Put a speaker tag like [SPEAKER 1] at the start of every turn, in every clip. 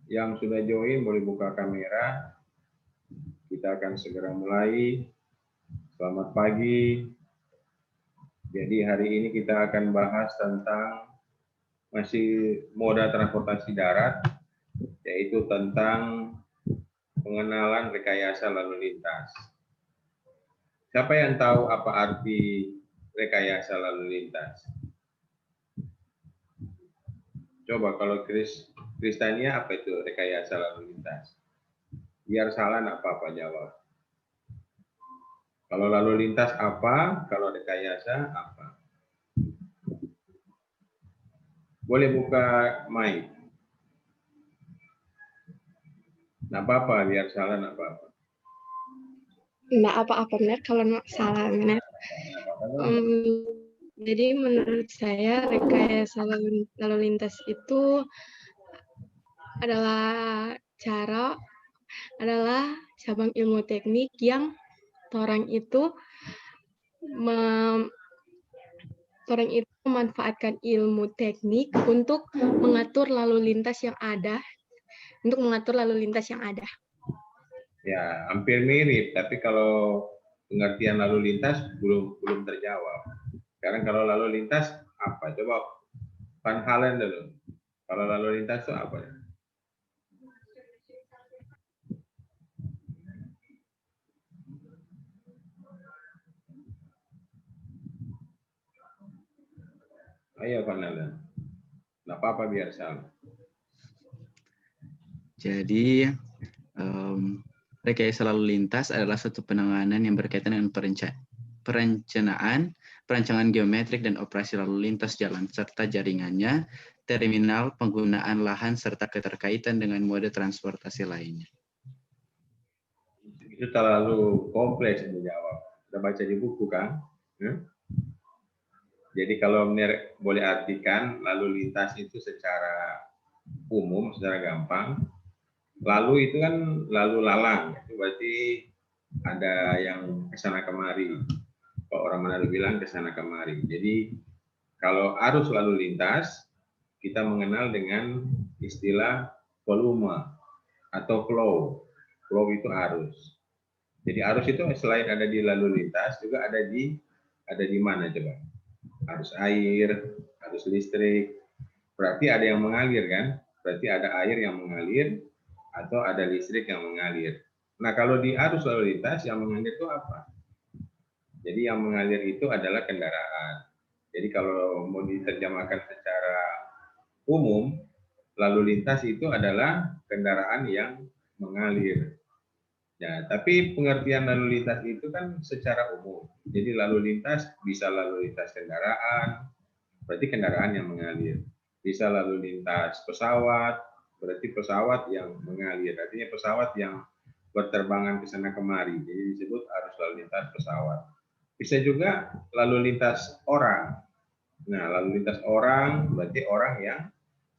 [SPEAKER 1] Yang sudah join boleh buka kamera. Kita akan segera mulai. Selamat pagi. Jadi hari ini kita akan bahas tentang masih moda transportasi darat, yaitu tentang pengenalan rekayasa lalu lintas. Siapa yang tahu apa arti rekayasa lalu lintas? Coba kalau Kristania, apa itu rekayasa lalu lintas? Biar salah nggak apa-apa jawab. Kalau lalu lintas apa? Kalau rekayasa apa? Boleh buka mic. Nggak apa-apa, biar salah nggak apa-apa.
[SPEAKER 2] Nggak apa-apa benar kalau salah benar. Jadi menurut saya rekayasa lalu lintas itu adalah cabang ilmu teknik yang orang itu memanfaatkan ilmu teknik untuk mengatur lalu lintas yang ada.
[SPEAKER 1] Ya, hampir mirip, tapi kalau pengertian lalu lintas belum terjawab. Sekarang kalau lalu lintas apa? Coba Van Halen dulu. Kalau lalu lintas itu apa? Ayo Van Halen. Nggak apa-apa biar salah.
[SPEAKER 3] Jadi, rekayasa lalu lintas adalah suatu penanganan yang berkaitan dengan perancangan geometrik dan operasi lalu lintas jalan, serta jaringannya, terminal, penggunaan lahan, serta keterkaitan dengan mode transportasi lainnya.
[SPEAKER 1] Itu terlalu kompleks menjawab. Kita baca di buku kan? Jadi kalau boleh artikan lalu lintas itu secara umum, secara gampang. Lalu itu kan lalu lalang, itu berarti ada yang kesana kemari. Kalau orang Manado bilang kesana kemari. Jadi kalau arus lalu lintas, kita mengenal dengan istilah volume atau flow. Flow itu arus. Jadi arus itu selain ada di lalu lintas, juga ada di mana coba? Arus air, arus listrik. Berarti ada yang mengalir kan? Berarti ada air yang mengalir atau ada listrik yang mengalir. Nah, kalau di arus lalu lintas yang mengalir itu apa? Jadi yang mengalir itu adalah kendaraan. Jadi kalau mau diterjemahkan secara umum, lalu lintas itu adalah kendaraan yang mengalir. Ya, tapi pengertian lalu lintas itu kan secara umum. Jadi lalu lintas bisa lalu lintas kendaraan, berarti kendaraan yang mengalir. Bisa lalu lintas pesawat, berarti pesawat yang mengalir. Artinya pesawat yang berterbangan ke sana kemari. Jadi disebut arus lalu lintas pesawat. Bisa juga lalu lintas orang. Nah, lalu lintas orang berarti orang yang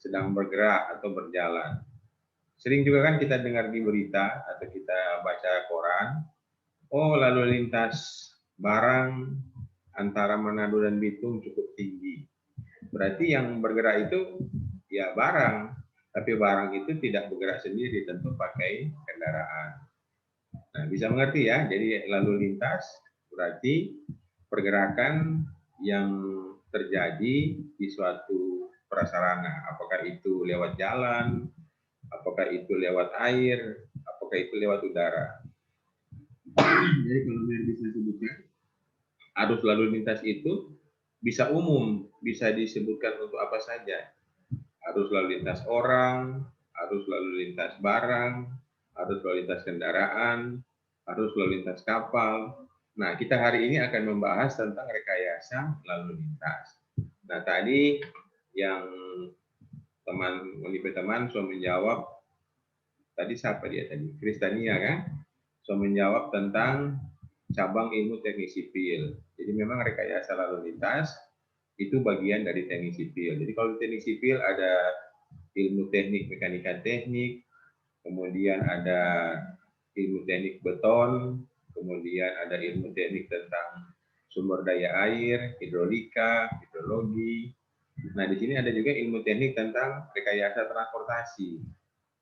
[SPEAKER 1] sedang bergerak atau berjalan. Sering juga kan kita dengar di berita atau kita baca koran, oh lalu lintas barang antara Manado dan Bitung cukup tinggi. Berarti yang bergerak itu ya barang, tapi barang itu tidak bergerak sendiri, tentu pakai kendaraan. Nah, bisa mengerti ya, jadi lalu lintas berarti pergerakan yang terjadi di suatu prasarana, apakah itu lewat jalan, apakah itu lewat air, apakah itu lewat udara. Jadi kalau bisa sebutkan, arus lalu lintas itu bisa umum, bisa disebutkan untuk apa saja. Arus lalu lintas orang, arus lalu lintas barang, arus lalu lintas kendaraan, arus lalu lintas kapal. Nah, kita hari ini akan membahas tentang rekayasa lalu lintas. Nah, tadi yang teman sudah menjawab, tadi siapa dia tadi? Kristania kan? Sudah menjawab tentang cabang ilmu teknik sipil. Jadi memang rekayasa lalu lintas itu bagian dari teknik sipil. Jadi kalau di teknik sipil ada ilmu teknik mekanika teknik, kemudian ada ilmu teknik beton, kemudian ada ilmu teknik tentang sumber daya air, hidrolika, hidrologi. Nah, di sini ada juga ilmu teknik tentang rekayasa transportasi.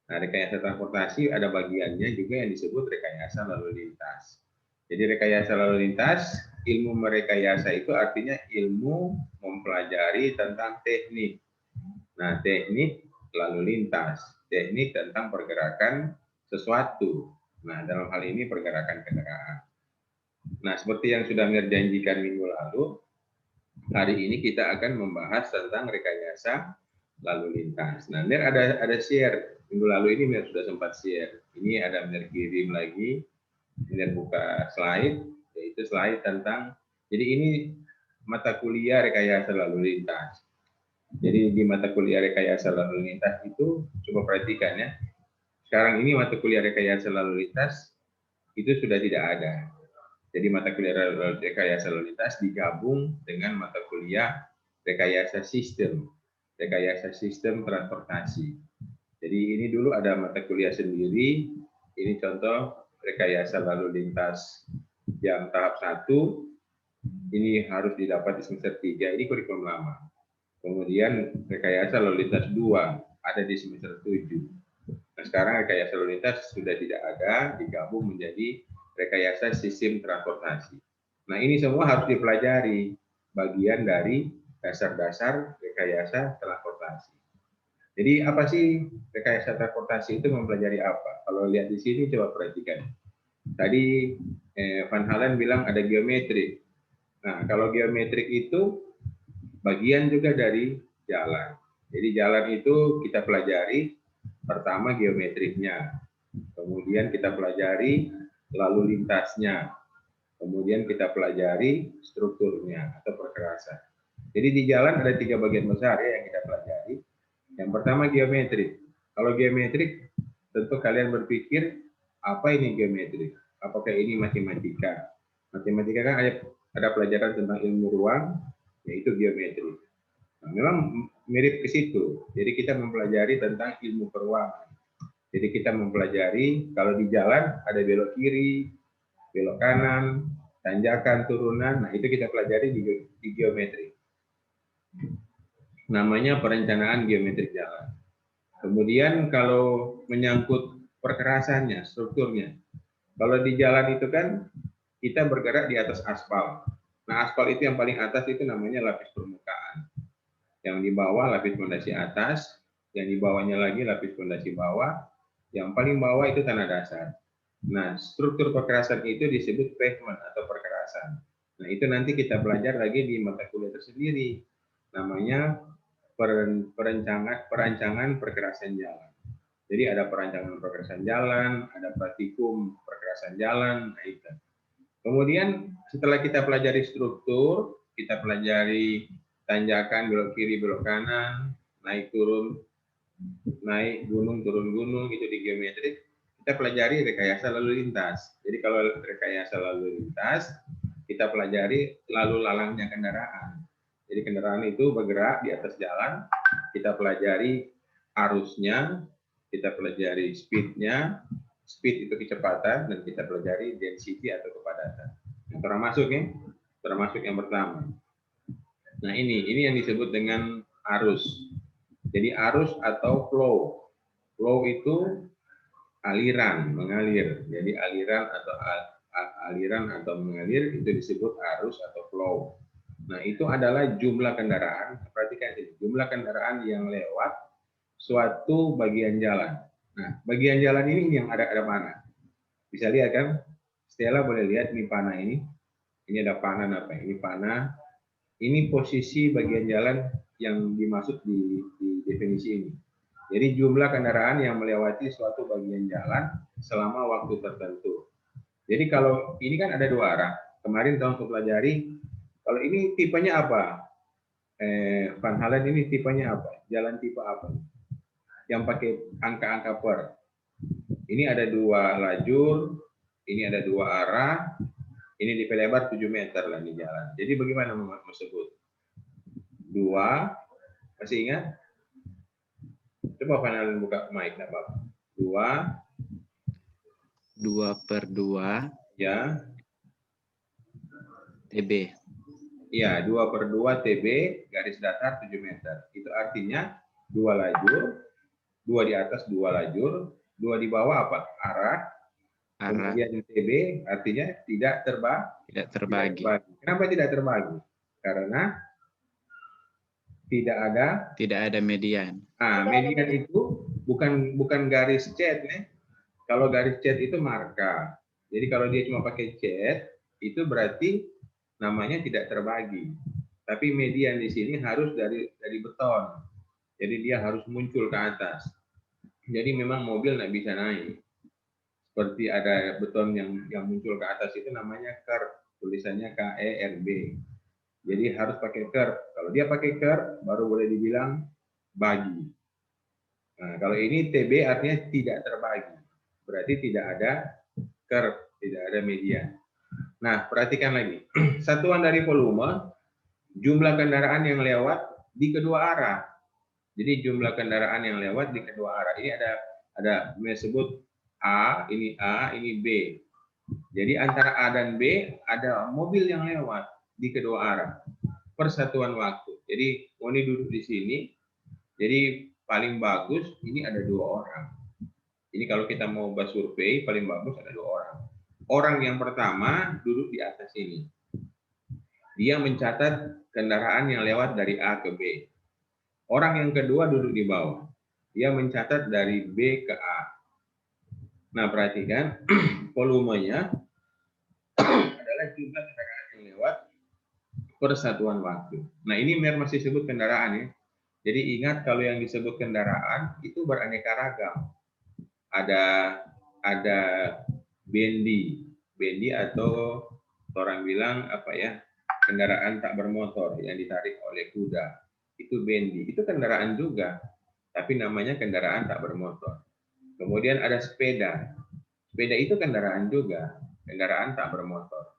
[SPEAKER 1] Nah, rekayasa transportasi ada bagiannya juga yang disebut rekayasa lalu lintas. Jadi rekayasa lalu lintas, ilmu merekayasa itu artinya ilmu mempelajari tentang teknik. Nah, teknik lalu lintas, teknik tentang pergerakan sesuatu. Nah, dalam hal ini pergerakan kendaraan. Nah, seperti yang sudah Mir janjikan minggu lalu, hari ini kita akan membahas tentang rekayasa lalu lintas. Nah, Mir ada share. Minggu lalu ini Mir sudah sempat share. Ini ada Mir kirim lagi. Mir buka slide, yaitu slide tentang, jadi ini mata kuliah rekayasa lalu lintas. Jadi di mata kuliah rekayasa lalu lintas itu, coba perhatikan ya. Sekarang ini mata kuliah rekayasa lalu lintas itu sudah tidak ada. Jadi mata kuliah rekayasa lalu lintas digabung dengan mata kuliah rekayasa sistem transportasi. Jadi ini dulu ada mata kuliah sendiri, ini contoh rekayasa lalu lintas yang tahap 1, ini harus didapat di semester 3, ini kurikulum lama. Kemudian rekayasa lalu lintas 2, ada di semester 7. Nah, sekarang rekayasa lalu lintas sudah tidak ada, digabung menjadi rekayasa sistem transportasi. Nah, ini semua harus dipelajari, bagian dari dasar-dasar rekayasa transportasi. Jadi apa sih rekayasa transportasi itu, mempelajari apa? Kalau lihat di sini coba perhatikan. Tadi Van Halen bilang ada geometrik. Nah, kalau geometrik itu bagian juga dari jalan. Jadi jalan itu kita pelajari pertama geometriknya, kemudian kita pelajari lalu lintasnya, kemudian kita pelajari strukturnya atau perkerasan. Jadi di jalan ada 3 bagian besar ya yang kita pelajari. Yang pertama geometrik. Kalau geometrik tentu kalian berpikir apa ini geometrik? Apakah ini matematika? Matematika kan ada pelajaran tentang ilmu ruang, yaitu geometri. Nah, memang mirip ke situ. Jadi kita mempelajari tentang ilmu peruangan. Jadi kita mempelajari kalau di jalan ada belok kiri, belok kanan, tanjakan, turunan. Nah, itu kita pelajari di geometri. Namanya perencanaan geometrik jalan. Kemudian kalau menyangkut perkerasannya, strukturnya. Kalau di jalan itu kan kita bergerak di atas aspal. Nah, aspal itu yang paling atas itu namanya lapis permukaan. Yang di bawah lapis fondasi atas, yang di bawahnya lagi lapis fondasi bawah, yang paling bawah itu tanah dasar. Nah, struktur perkerasan itu disebut pavement atau perkerasan. Nah, itu nanti kita belajar lagi di mata kuliah tersendiri. Namanya perancangan perkerasan jalan. Jadi ada perancangan perkerasan jalan, ada praktikum perkerasan jalan, nah itu. Kemudian setelah kita pelajari struktur, kita pelajari tanjakan, belok kiri, belok kanan, naik turun, naik gunung, turun gunung, itu di geometrik. Kita pelajari rekayasa lalu lintas. Jadi kalau rekayasa lalu lintas, kita pelajari lalu lalangnya kendaraan. Jadi kendaraan itu bergerak di atas jalan, kita pelajari arusnya, kita pelajari speed-nya, speed itu kecepatan, dan kita pelajari density atau kepadatan. Yang termasuk yang pertama. Nah, ini yang disebut dengan arus. Jadi arus atau flow. Flow itu aliran, mengalir. Jadi aliran atau mengalir itu disebut arus atau flow. Nah, itu adalah jumlah kendaraan. Perhatikan ini, jumlah kendaraan yang lewat suatu bagian jalan. Nah, bagian jalan ini yang ada mana? Bisa lihat kan? Stella boleh lihat ini panah ini. Ini ada panah apa? Ini panah. Ini posisi bagian jalan yang dimaksud di definisi ini. Jadi jumlah kendaraan yang melewati suatu bagian jalan selama waktu tertentu. Jadi kalau ini kan ada 2 arah. Kemarin tahun pelajari, kalau ini tipenya apa? Van Halen ini tipenya apa? Jalan tipe apa? Yang pakai angka-angka per. Ini ada 2 lajur, ini ada 2 arah, ini diperlebar 7 meter lah di jalan. Jadi bagaimana mau sebut? 2, masih ingat? Coba Van Halen buka mic, enggak apa-apa.
[SPEAKER 3] 2/2
[SPEAKER 1] ya.
[SPEAKER 3] TB.
[SPEAKER 1] Iya, 2/2 TB garis datar 7 meter. Itu artinya 2 lajur, 2 di atas 2 lajur, 2 di bawah apa? Arah.
[SPEAKER 3] Arah
[SPEAKER 1] Kemudian TB artinya tidak
[SPEAKER 3] tidak terbagi.
[SPEAKER 1] Kenapa tidak terbagi? Karena tidak ada
[SPEAKER 3] median.
[SPEAKER 1] median itu bukan garis cat nih. Kalau garis cat itu marka. Jadi kalau dia cuma pakai cat itu berarti namanya tidak terbagi. Tapi median di sini harus dari beton. Jadi dia harus muncul ke atas. Jadi memang mobil nggak bisa naik. Seperti ada beton yang muncul ke atas itu namanya curve, tulisannya KERB. Jadi harus pakai curve. Kalau dia pakai curve baru boleh dibilang bagi. Nah, kalau ini TB artinya tidak terbagi. Berarti tidak ada curve, tidak ada median. Nah, perhatikan lagi. Satuan dari volume, jumlah kendaraan yang lewat di kedua arah. Jadi jumlah kendaraan yang lewat di kedua arah. Ini ada disebut A, ini B. Jadi antara A dan B ada mobil yang lewat di kedua arah. Persatuan waktu. Jadi Moni duduk di sini. Jadi paling bagus ini ada 2 orang. Ini kalau kita mau bahas survei paling bagus ada 2 orang. Orang yang pertama duduk di atas ini. Dia mencatat kendaraan yang lewat dari A ke B. Orang yang kedua duduk di bawah. Dia mencatat dari B ke A. Nah, perhatikan volumenya adalah jumlah kendaraan yang lewat persatuan waktu. Nah, ini masih disebut kendaraan ya. Jadi ingat kalau yang disebut kendaraan itu beraneka ragam. Ada bendi atau orang bilang apa ya? Kendaraan tak bermotor yang ditarik oleh kuda. Itu bendi. Itu kendaraan juga, tapi namanya kendaraan tak bermotor. Kemudian ada sepeda. Sepeda itu kendaraan juga, kendaraan tak bermotor.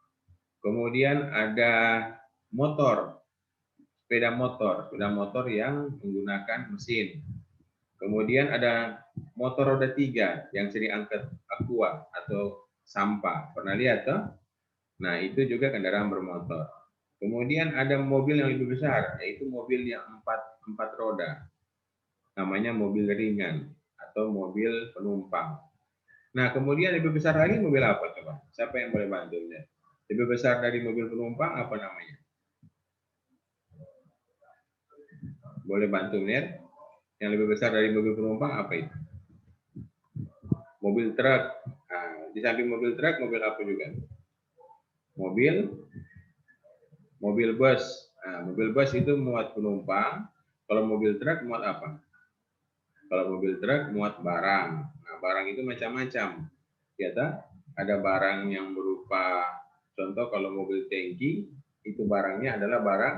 [SPEAKER 1] Kemudian ada motor, sepeda motor yang menggunakan mesin. Kemudian ada motor roda 3 yang sering angkat aqua atau sampah. Pernah lihat toh? Nah, itu juga kendaraan bermotor. Kemudian ada mobil yang lebih besar, yaitu mobil yang 4 roda. Namanya mobil ringan atau mobil penumpang. Nah, kemudian lebih besar lagi mobil apa coba? Siapa yang boleh bantu? Lebih besar dari mobil penumpang apa namanya? Boleh bantu, Mir? Yang lebih besar dari mobil penumpang apa itu? Mobil truk. Nah, di samping mobil truk, mobil apa juga? Mobil bus. Nah, mobil bus itu muat penumpang. Kalau mobil truk muat apa? Kalau mobil truk muat barang. Nah, barang itu macam-macam. Ya, ada barang yang berupa, contoh kalau mobil tangki, itu barangnya adalah barang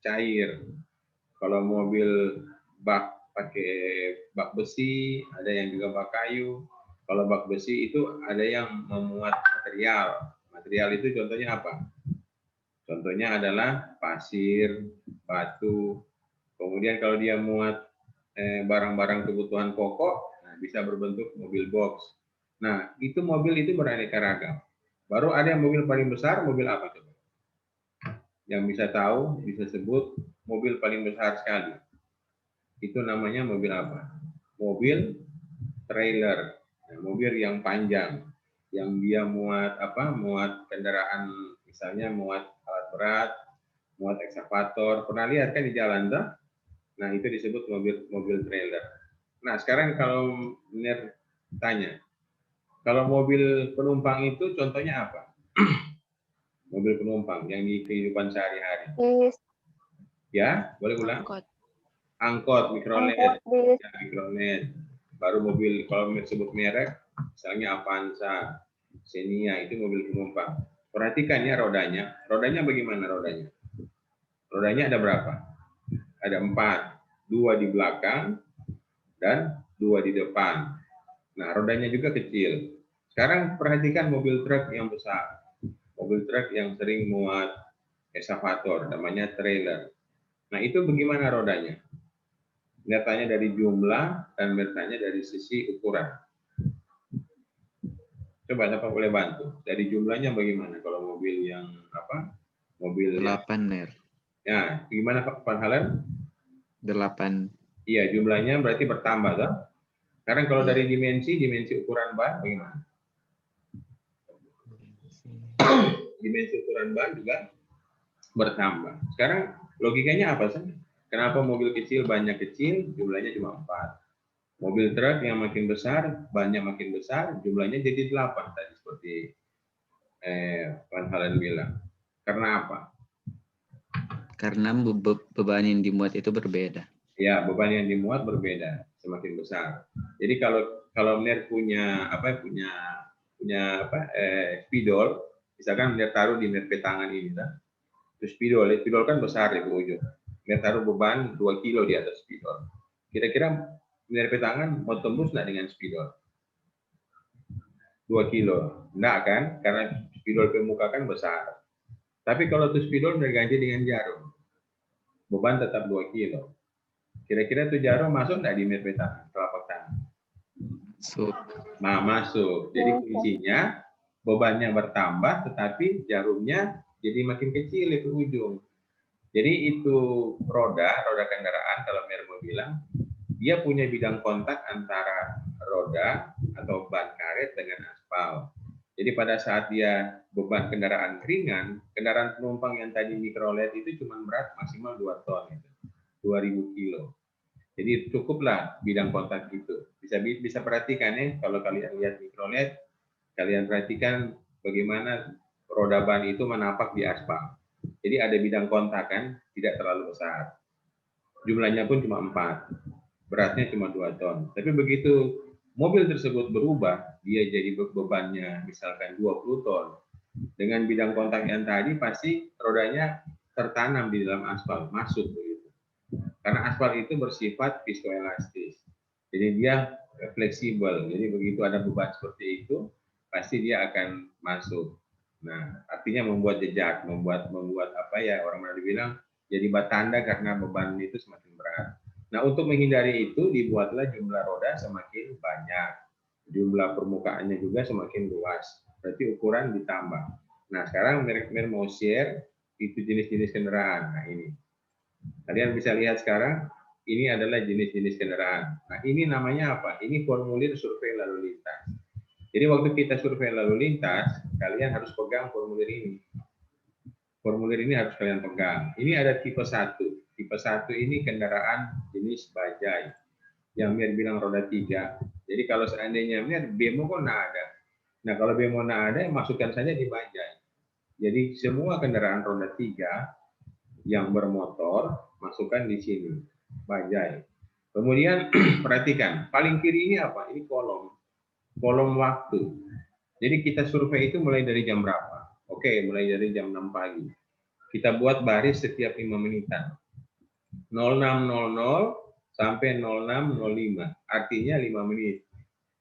[SPEAKER 1] cair. Kalau mobil bak pakai bak besi, ada yang juga bak kayu. Kalau bak besi itu ada yang memuat material. Material itu contohnya apa? Contohnya adalah pasir, batu. Kemudian kalau dia muat barang-barang kebutuhan pokok, nah bisa berbentuk mobil box. Nah, itu mobil itu beraneka ragam. Baru ada yang mobil paling besar, mobil apa coba? Yang bisa tahu, bisa sebut mobil paling besar sekali. Itu namanya mobil apa? Mobil trailer. Nah, mobil yang panjang, yang dia muat apa? Muat kendaraan, misalnya muat alat berat, muat ekskavator. Pernah lihat kan di jalan tuh? Nah, itu disebut mobil trailer. Nah, sekarang kalau Nir tanya, kalau mobil penumpang itu contohnya apa? Mobil penumpang yang di kehidupan sehari-hari. Ya, boleh ulang? Angkot, mikrolet. Ya, mikrolet. Baru mobil, kalau disebut merek, misalnya Avanza, Xenia, itu mobil penumpang. Perhatikan ya rodanya. Rodanya bagaimana rodanya? Rodanya ada berapa? Ada 4, 2 di belakang dan 2 di depan. Nah, rodanya juga kecil. Sekarang perhatikan mobil truk yang besar. Mobil truk yang sering muat ekskavator, namanya trailer. Nah, itu bagaimana rodanya? Lihatannya dari jumlah dan lihatannya dari sisi ukuran. Coba siapa boleh bantu? Dari jumlahnya bagaimana kalau mobil yang apa? Mobil
[SPEAKER 3] 8 Ner.
[SPEAKER 1] Ya, gimana Pak Halen?
[SPEAKER 3] 8.
[SPEAKER 1] Iya, jumlahnya berarti bertambah, kan? Sekarang kalau dari dimensi ukuran ban bagaimana? Dimensi ukuran ban juga bertambah. Sekarang logikanya apa sih? Kenapa mobil kecil banyak kecil, jumlahnya cuma 4. Mobil truk yang makin besar, banyak makin besar, jumlahnya jadi 8 tadi seperti Van Halen bilang. Karena apa?
[SPEAKER 3] Karena beban yang dimuat itu berbeda.
[SPEAKER 1] Ya, beban yang dimuat berbeda, semakin besar. Jadi kalau Mner punya spidol, misalkan Mner taruh di Mner petangan ini, kan? Terus spidol kan besar di ujung. Mner taruh beban 2 kilo di atas spidol. Kira-kira Mner petangan mau tembus nggak dengan spidol? 2 kilo. Enggak kan? Karena spidol pemuka kan besar. Tapi kalau tuh spidol berganti dengan jarum, beban tetap 2 kilo. Kira-kira tuh jarum masuk nggak di Mner petangan, telapak tangan?
[SPEAKER 3] Masuk.
[SPEAKER 1] Nah, masuk. Jadi kuncinya bebannya bertambah, tetapi jarumnya jadi makin kecil itu ujung. Jadi itu roda kendaraan, kalau Mermo bilang, dia punya bidang kontak antara roda atau ban karet dengan aspal. Jadi pada saat dia beban kendaraan ringan, kendaraan penumpang yang tadi mikrolet itu cuma berat maksimal 2 ton, 2000 kilo. Jadi cukuplah bidang kontak itu. Bisa perhatikan ya, kalau kalian lihat mikrolet, kalian perhatikan bagaimana roda ban itu menapak di aspal. Jadi ada bidang kontak kan, tidak terlalu besar. Jumlahnya pun cuma 4. Beratnya cuma 2 ton. Tapi begitu mobil tersebut berubah, dia jadi bebannya misalkan 20 ton. Dengan bidang kontak yang tadi, pasti rodanya tertanam di dalam aspal, masuk begitu. Karena aspal itu bersifat viskoelastis. Jadi dia fleksibel. Jadi begitu ada beban seperti itu, pasti dia akan masuk. Nah, artinya membuat jejak, membuat apa ya, orang mana dibilang jadi batanda karena beban itu semakin berat. Nah, untuk menghindari itu dibuatlah jumlah roda semakin banyak. Jumlah permukaannya juga semakin luas. Berarti ukuran ditambah. Nah, sekarang merek-merek mau share itu jenis-jenis kendaraan. Nah, ini. Kalian bisa lihat sekarang, ini adalah jenis-jenis kendaraan. Nah, ini namanya apa? Ini formulir survei lalu lintas. Jadi waktu kita survei lalu lintas, kalian harus pegang formulir ini. Formulir ini harus kalian pegang. Ini ada tipe 1. Tipe 1 ini kendaraan jenis bajai. Yang Mir bilang roda 3. Jadi kalau seandainya Mir, bemo kok nggak ada. Nah, kalau bemo nggak ada, masukkan saja di bajai. Jadi semua kendaraan roda 3 yang bermotor, masukkan di sini. Bajai. Kemudian perhatikan, paling kiri ini apa? Ini kolom waktu. Jadi kita survei itu mulai dari jam berapa? Oke, mulai dari jam 6 pagi. Kita buat baris setiap 5 menitan. 06.00 sampai 06.05. Artinya 5 menit.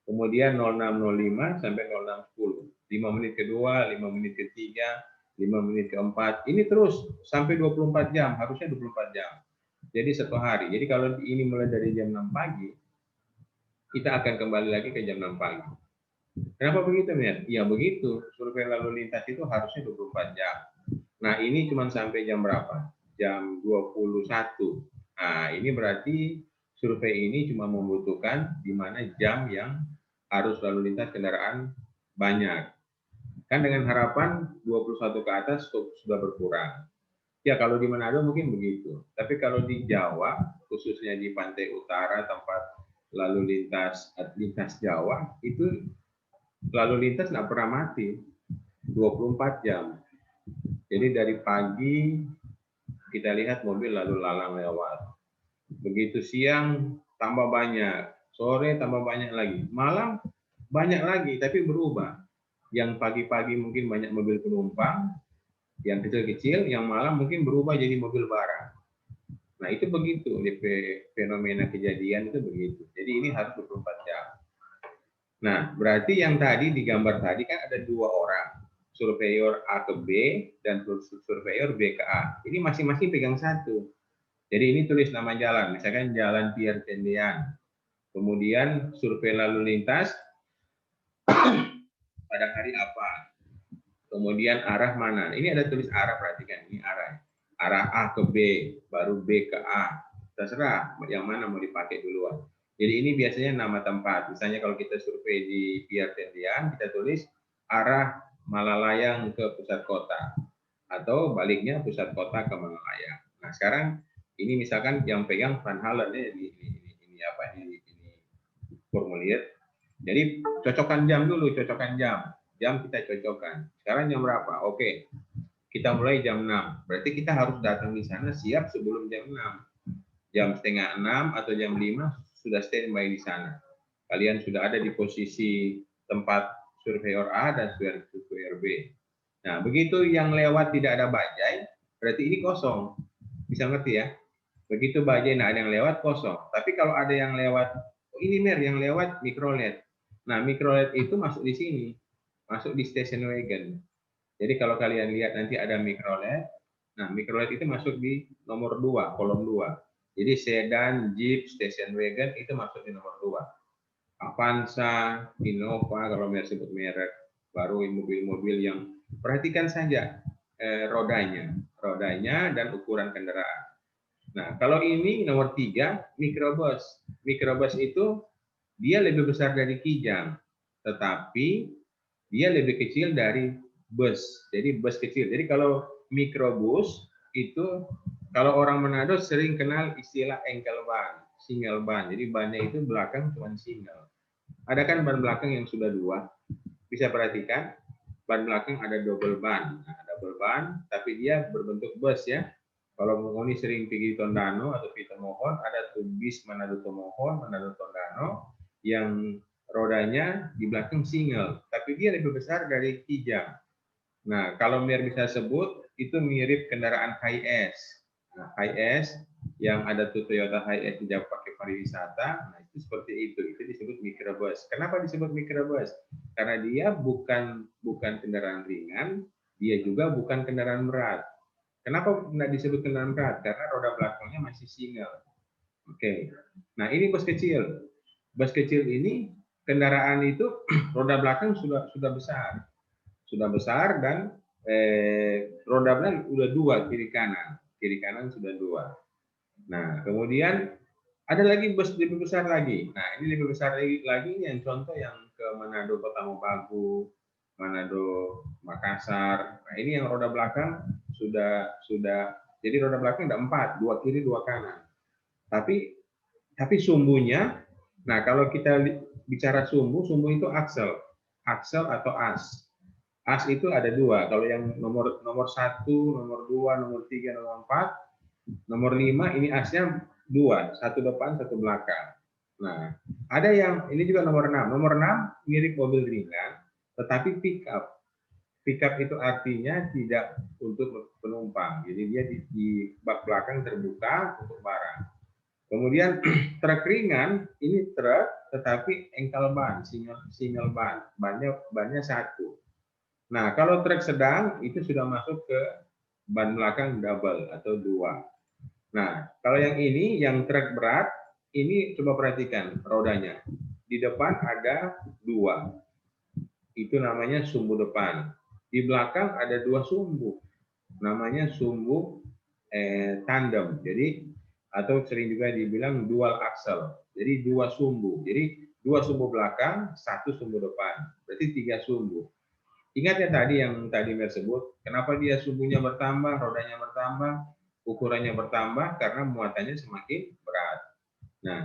[SPEAKER 1] Kemudian 06.05 sampai 06.10. 5 menit kedua, 5 menit ketiga, 5 menit keempat. Ini terus sampai 24 jam. Harusnya 24 jam. Jadi 1 hari. Jadi kalau ini mulai dari jam 6 pagi, kita akan kembali lagi ke jam 6 pagi. Kenapa begitu, Mir? Ya begitu, survei lalu lintas itu harusnya 24 jam. Nah, ini cuma sampai jam berapa? Jam 21. Nah, ini berarti survei ini cuma membutuhkan di mana jam yang arus lalu lintas kendaraan banyak. Kan dengan harapan 21 ke atas sudah berkurang. Ya, kalau di Manado mungkin begitu. Tapi kalau di Jawa, khususnya di pantai utara, tempat lalu lintas Jawa, itu lalu lintas nggak pernah mati, 24 jam. Jadi dari pagi kita lihat mobil lalu lalang lewat. Begitu siang tambah banyak, sore tambah banyak lagi, malam banyak lagi, tapi berubah. Yang pagi-pagi mungkin banyak mobil penumpang, yang kecil-kecil, yang malam mungkin berubah jadi mobil barang. Nah, itu begitu, fenomena kejadian itu begitu. Jadi ini harus 24 jam. Nah, berarti yang tadi digambar tadi kan ada 2 orang, surveyor A ke B dan surveyor B ke A. Ini masing-masing pegang 1. Jadi ini tulis nama jalan, misalkan Jalan Pierre Tendean. Kemudian survei lalu lintas pada hari apa. Kemudian arah mana. Ini ada tulis arah, perhatikan. Ini arah. Arah A ke B, baru B ke A. Terserah yang mana mau dipakai duluan. Jadi ini biasanya nama tempat. Misalnya kalau kita survei di Pier Tendian, kita tulis arah Malalayang ke pusat kota. Atau baliknya pusat kota ke Malalayang. Nah sekarang ini misalkan yang pegang Van Halen ya, ini formulir. Jadi cocokkan jam dulu, cocokkan jam. Jam kita cocokkan. Sekarang jam berapa? Oke. Kita mulai jam 6. Berarti kita harus datang di sana siap sebelum jam 6. Jam setengah 6 atau jam 5 sudah standby di sana. Kalian sudah ada di posisi tempat surveyor A dan surveyor B. Nah, begitu yang lewat tidak ada bajai, berarti ini kosong. Bisa ngerti ya? Begitu bajai nah ada yang lewat kosong. Tapi kalau ada yang lewat, oh ini yang lewat mikrolet. Nah, mikrolet itu masuk di sini. Masuk di station wagon. Jadi kalau kalian lihat nanti ada mikrolet, nah mikrolet itu masuk di nomor 2, kolom 2. Jadi sedan, jeep, station wagon itu masuk di nomor 2. Avanza, Innova, kalau saya sebut merek, baru mobil-mobil yang perhatikan saja rodanya dan ukuran kendaraan. Nah, kalau ini nomor 3, mikrobus. Mikrobus itu dia lebih besar dari Kijang, tetapi dia lebih kecil dari bus. Jadi bus kecil. Jadi kalau mikrobus itu kalau orang Manado sering kenal istilah engkel ban, single ban. Jadi bannya itu belakang cuma single. Ada kan ban belakang yang sudah 2. Bisa perhatikan, ban belakang ada double ban. Nah, double ban, tapi dia berbentuk bus ya. Kalau Ngoni sering pergi Tondano atau Vito Mohon, ada tuh bis Manado Tomohon, Manado Tondano, yang rodanya di belakang single, tapi dia lebih besar dari Kijang. Nah, kalau Mir bisa sebut, itu mirip kendaraan Hi-S. Nah, Hi-S yang ada tuh Toyota Hi-S yang pakai pariwisata, nah itu seperti itu disebut mikrobus. Kenapa disebut mikrobus? Karena dia bukan kendaraan ringan, dia juga bukan kendaraan berat. Kenapa tidak disebut kendaraan berat? Karena roda belakangnya masih single. Oke. Nah, ini bus kecil. Bus kecil ini kendaraan itu roda belakang sudah besar. Sudah besar dan roda belakang udah 2 kiri kanan sudah 2. Nah kemudian ada lagi bus lebih besar lagi. Nah ini lebih besar lagi yang contoh yang ke Manado Kota Mobagu, Manado Makassar. Nah ini yang roda belakang sudah jadi roda belakang ada 4, 2 kiri 2 kanan. Tapi sumbunya, nah kalau kita bicara sumbu itu aksel atau as. As itu ada 2. Kalau yang nomor 1, nomor 2, nomor 3, nomor 4, nomor 5 ini asnya 2, 1 depan, 1 belakang. Nah, ada yang ini juga nomor 6. Nomor 6 mirip mobil ringan, tetapi pick up. Pick up itu artinya tidak untuk penumpang. Jadi dia di bak belakang terbuka untuk barang. Kemudian truk ringan ini truk tetapi engkel ban, single ban. Bannya 1. Nah, kalau truk sedang itu sudah masuk ke ban belakang double atau 2. Nah, kalau yang ini, yang truk berat, ini coba perhatikan rodanya. Di depan ada 2. Itu namanya sumbu depan. Di belakang ada 2 sumbu. Namanya sumbu tandem. Jadi, atau sering juga dibilang dual axle. Jadi 2 sumbu. Jadi 2 sumbu belakang, 1 sumbu depan. Berarti 3 sumbu. Ingat ya tadi yang tadi Mer sebut, kenapa dia sumbunya bertambah, rodanya bertambah, ukurannya bertambah, karena muatannya semakin berat. Nah,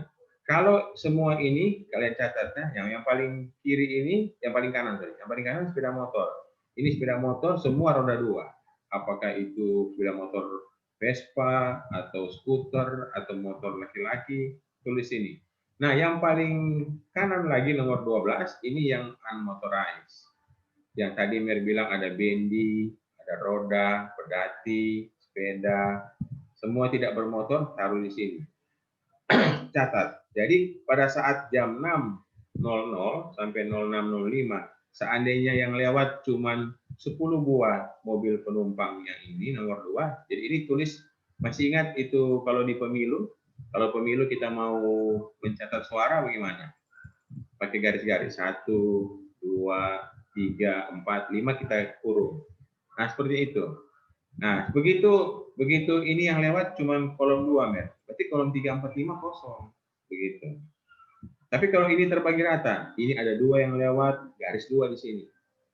[SPEAKER 1] kalau semua ini kalian catatnya, yang paling kiri ini, yang paling kanan tadi, yang paling kanan sepeda motor. Ini sepeda motor semua roda 2. Apakah itu sepeda motor Vespa atau skuter atau motor laki-laki, tulis ini. Nah, yang paling kanan lagi nomor 12, ini yang unmotorized. Yang tadi Mer bilang ada bendi, ada roda, pedati, sepeda, semua tidak bermotor, taruh di sini. Catat. Jadi pada saat jam 6.00 sampai 06.05, seandainya yang lewat cuma 10 buah mobil penumpang yang ini nomor 2, jadi ini tulis, masih ingat itu kalau di pemilu, kalau pemilu kita mau mencatat suara bagaimana? Pakai garis-garis 1, 2, 3, 4, 5 kita kurung. Nah, seperti itu. Nah, begitu ini yang lewat cuma kolom 2, Mer. Berarti kolom 3, 4, 5 kosong. Begitu. Tapi kalau ini terbagi rata, ini ada 2 yang lewat, garis 2 di sini.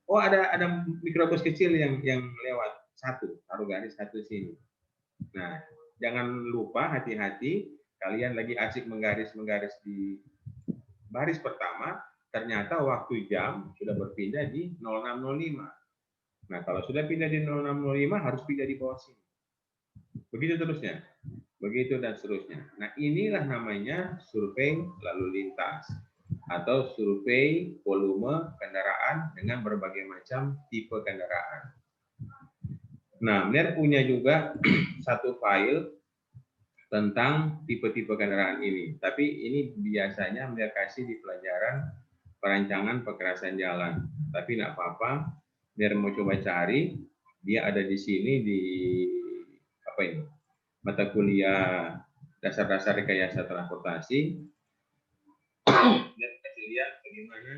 [SPEAKER 1] Oh, ada mikrobus kecil yang lewat, 1, taruh garis 1 di sini. Nah, jangan lupa, hati-hati, kalian lagi asik menggaris di baris pertama, ternyata waktu jam sudah berpindah di 06.05. Nah, kalau sudah pindah di 06.05 harus pindah di bawah sini. Begitu terusnya. Begitu dan seterusnya. Nah, inilah namanya survei lalu lintas atau survei volume kendaraan dengan berbagai macam tipe kendaraan. Nah, Mner punya juga satu file tentang tipe-tipe kendaraan ini. Tapi ini biasanya Mner kasih di pelajaran perancangan pekerasan jalan. Tapi nggak apa-apa, Mner mau coba cari, dia ada di sini di apa ini? Mata kuliah dasar-dasar rekayasa transportasi. Dan kasih lihat bagaimana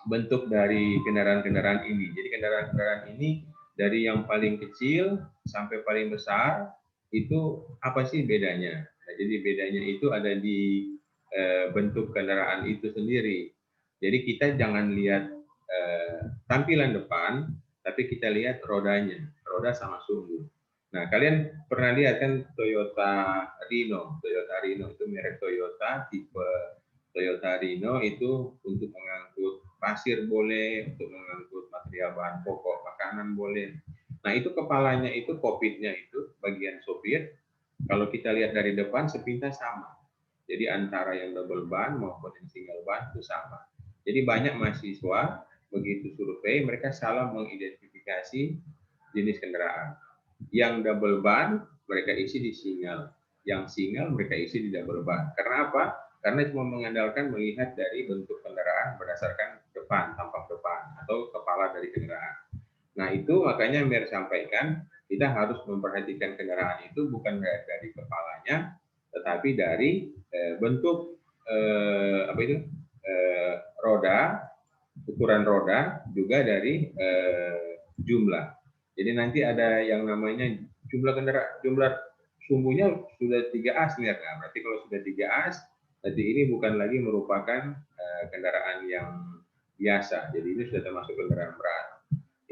[SPEAKER 1] bentuk dari kendaraan-kendaraan ini. Jadi kendaraan-kendaraan ini dari yang paling kecil sampai paling besar itu apa sih bedanya? Nah, jadi bedanya itu ada di bentuk kendaraan itu sendiri. Jadi kita jangan lihat tampilan depan, tapi kita lihat rodanya, roda sama sumbu. Nah, kalian pernah lihat kan Toyota Reno itu merek Toyota, tipe Toyota Reno itu untuk mengangkut pasir boleh, untuk mengangkut material bahan pokok, makanan boleh. Nah, itu kepalanya itu kokpitnya itu bagian sopir. Kalau kita lihat dari depan sepintas sama. Jadi antara yang double ban maupun yang single ban itu sama. Jadi banyak mahasiswa begitu survei mereka salah mengidentifikasi jenis kendaraan. Yang double ban mereka isi di single, yang single mereka isi di double ban. Karena apa? Karena cuma mengandalkan melihat dari bentuk kendaraan berdasarkan depan, tampak depan atau kepala dari kendaraan. Nah, itu makanya Mer sampaikan kita harus memperhatikan kendaraan itu bukan dari kepalanya, tetapi dari bentuk roda, ukuran roda, juga dari jumlah. Jadi nanti ada yang namanya jumlah sumbunya sudah 3 as nih, nah, berarti kalau sudah 3 as, nanti ini bukan lagi merupakan kendaraan yang biasa. Jadi ini sudah termasuk kendaraan berat.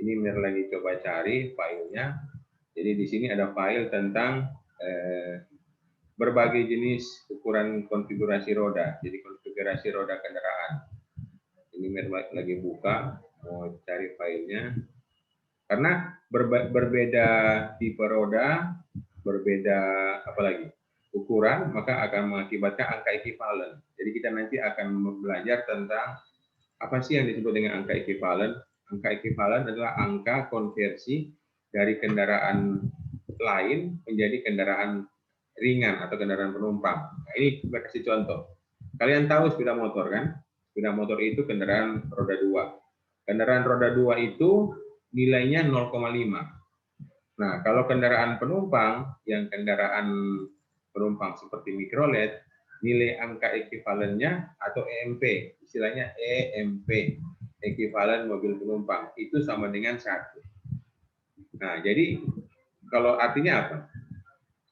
[SPEAKER 1] Ini Mir lagi coba cari filenya. Jadi di sini ada file tentang berbagai jenis ukuran konfigurasi roda. Jadi konfigurasi roda kendaraan. Ini Mir lagi buka, mau cari filenya. Karena berbeda tipe roda, berbeda apalagi ukuran, maka akan mengakibatkan angka ekivalen. Jadi kita nanti akan belajar tentang apa sih yang disebut dengan angka ekivalen. Angka ekivalen adalah angka konversi dari kendaraan lain menjadi kendaraan ringan atau kendaraan penumpang. Nah, ini kita kasih contoh. Kalian tahu sepeda motor kan? Sepeda motor itu kendaraan roda 2. Kendaraan roda 2 itu nilainya 0,5. Nah, kalau kendaraan penumpang, yang kendaraan penumpang seperti mikrolet, nilai angka ekivalennya atau EMP, istilahnya EMP, ekivalen mobil penumpang, itu sama dengan 1. Nah, jadi kalau artinya apa?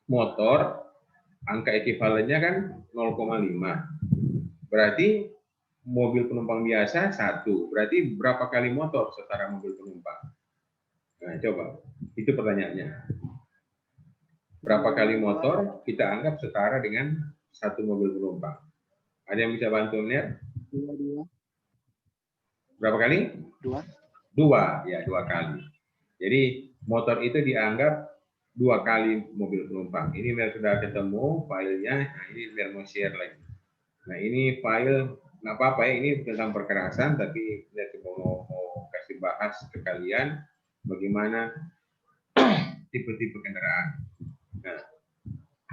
[SPEAKER 1] Motor, angka ekivalennya kan 0,5. Berarti mobil penumpang biasa 1. Berarti berapa kali motor setara mobil penumpang? Nah, coba. Itu pertanyaannya. Berapa kali motor kita anggap setara dengan 1 mobil penumpang? Ada yang bisa bantu lihat?
[SPEAKER 4] 2.
[SPEAKER 1] Berapa kali?
[SPEAKER 4] 2.
[SPEAKER 1] 2, ya 2 kali. Jadi motor itu dianggap 2 kali mobil penumpang. Ini Mer sudah ketemu filenya. Nah, ini Mer mau share lagi. Nah, ini file, nggak apa-apa ya, ini tentang perkerasan, tapi Mer mau kasih bahas ke kalian bagaimana tipe-tipe kendaraan. Nah,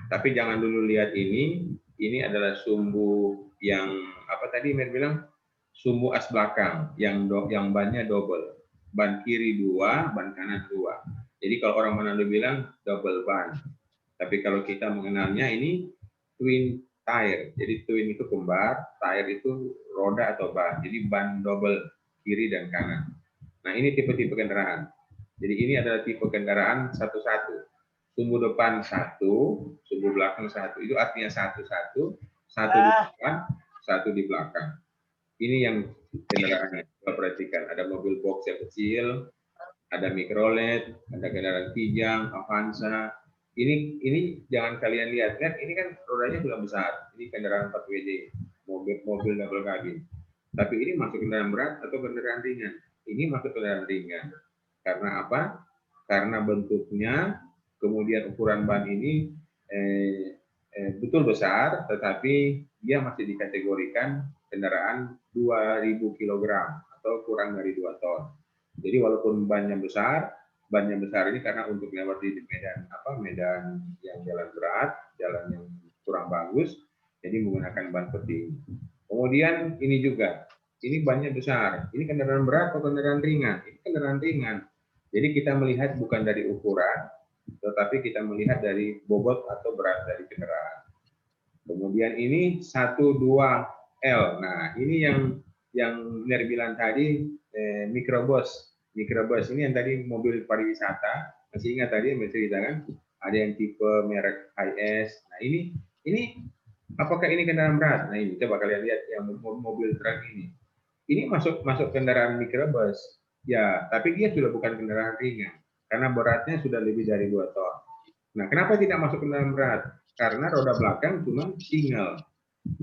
[SPEAKER 1] tapi jangan dulu lihat ini adalah sumbu yang apa tadi Mer bilang, sumbu as belakang yang bannya double, ban kiri 2, ban kanan 2. Jadi kalau orang Manado bilang double ban, tapi kalau kita mengenalnya ini twin tire. Jadi twin itu kembar, tire itu roda atau ban. Jadi ban double kiri dan kanan. Nah, ini tipe-tipe kendaraan. Jadi ini adalah tipe kendaraan 1-1. Sumbu depan 1, sumbu belakang 1. Itu artinya 1-1, 1 di depan, satu di belakang. Ini yang kendaraannya. Coba perhatikan, ada mobil box yang kecil, ada Mikrolet, ada kendaraan Kijang, Avanza. Ini jangan kalian lihat kan, ini kan rodanya sudah besar. Ini kendaraan 4WD, mobil double cabin. Tapi ini masuk kendaraan berat atau kendaraan ringan? Ini masuk kendaraan ringan. Karena apa? Karena bentuknya, kemudian ukuran ban ini betul besar, tetapi dia masih dikategorikan kendaraan 2.000 kg atau kurang dari 2 ton. Jadi walaupun bannya besar ini karena untuk lewat di medan yang jalan berat, jalan yang kurang bagus, jadi menggunakan ban seperti ini. Kemudian ini juga, ini bannya besar. Ini kendaraan berat atau kendaraan ringan? Ini kendaraan ringan. Jadi kita melihat bukan dari ukuran, tetapi kita melihat dari bobot atau berat dari kendaraan. Kemudian ini 12L. Nah, ini yang Ner bilang tadi Microbus. Microbus ini yang tadi mobil pariwisata. Masih ingat tadi yang menceritakan ada yang tipe merek HS. Nah, ini apakah ini kendaraan berat? Nah, ini coba kalian lihat yang mobil truk ini. Ini masuk kendaraan Microbus. Ya, tapi dia sudah bukan kendaraan ringan karena beratnya sudah lebih dari 2 ton. Nah, kenapa tidak masuk kendaraan berat? Karena roda belakang cuma single.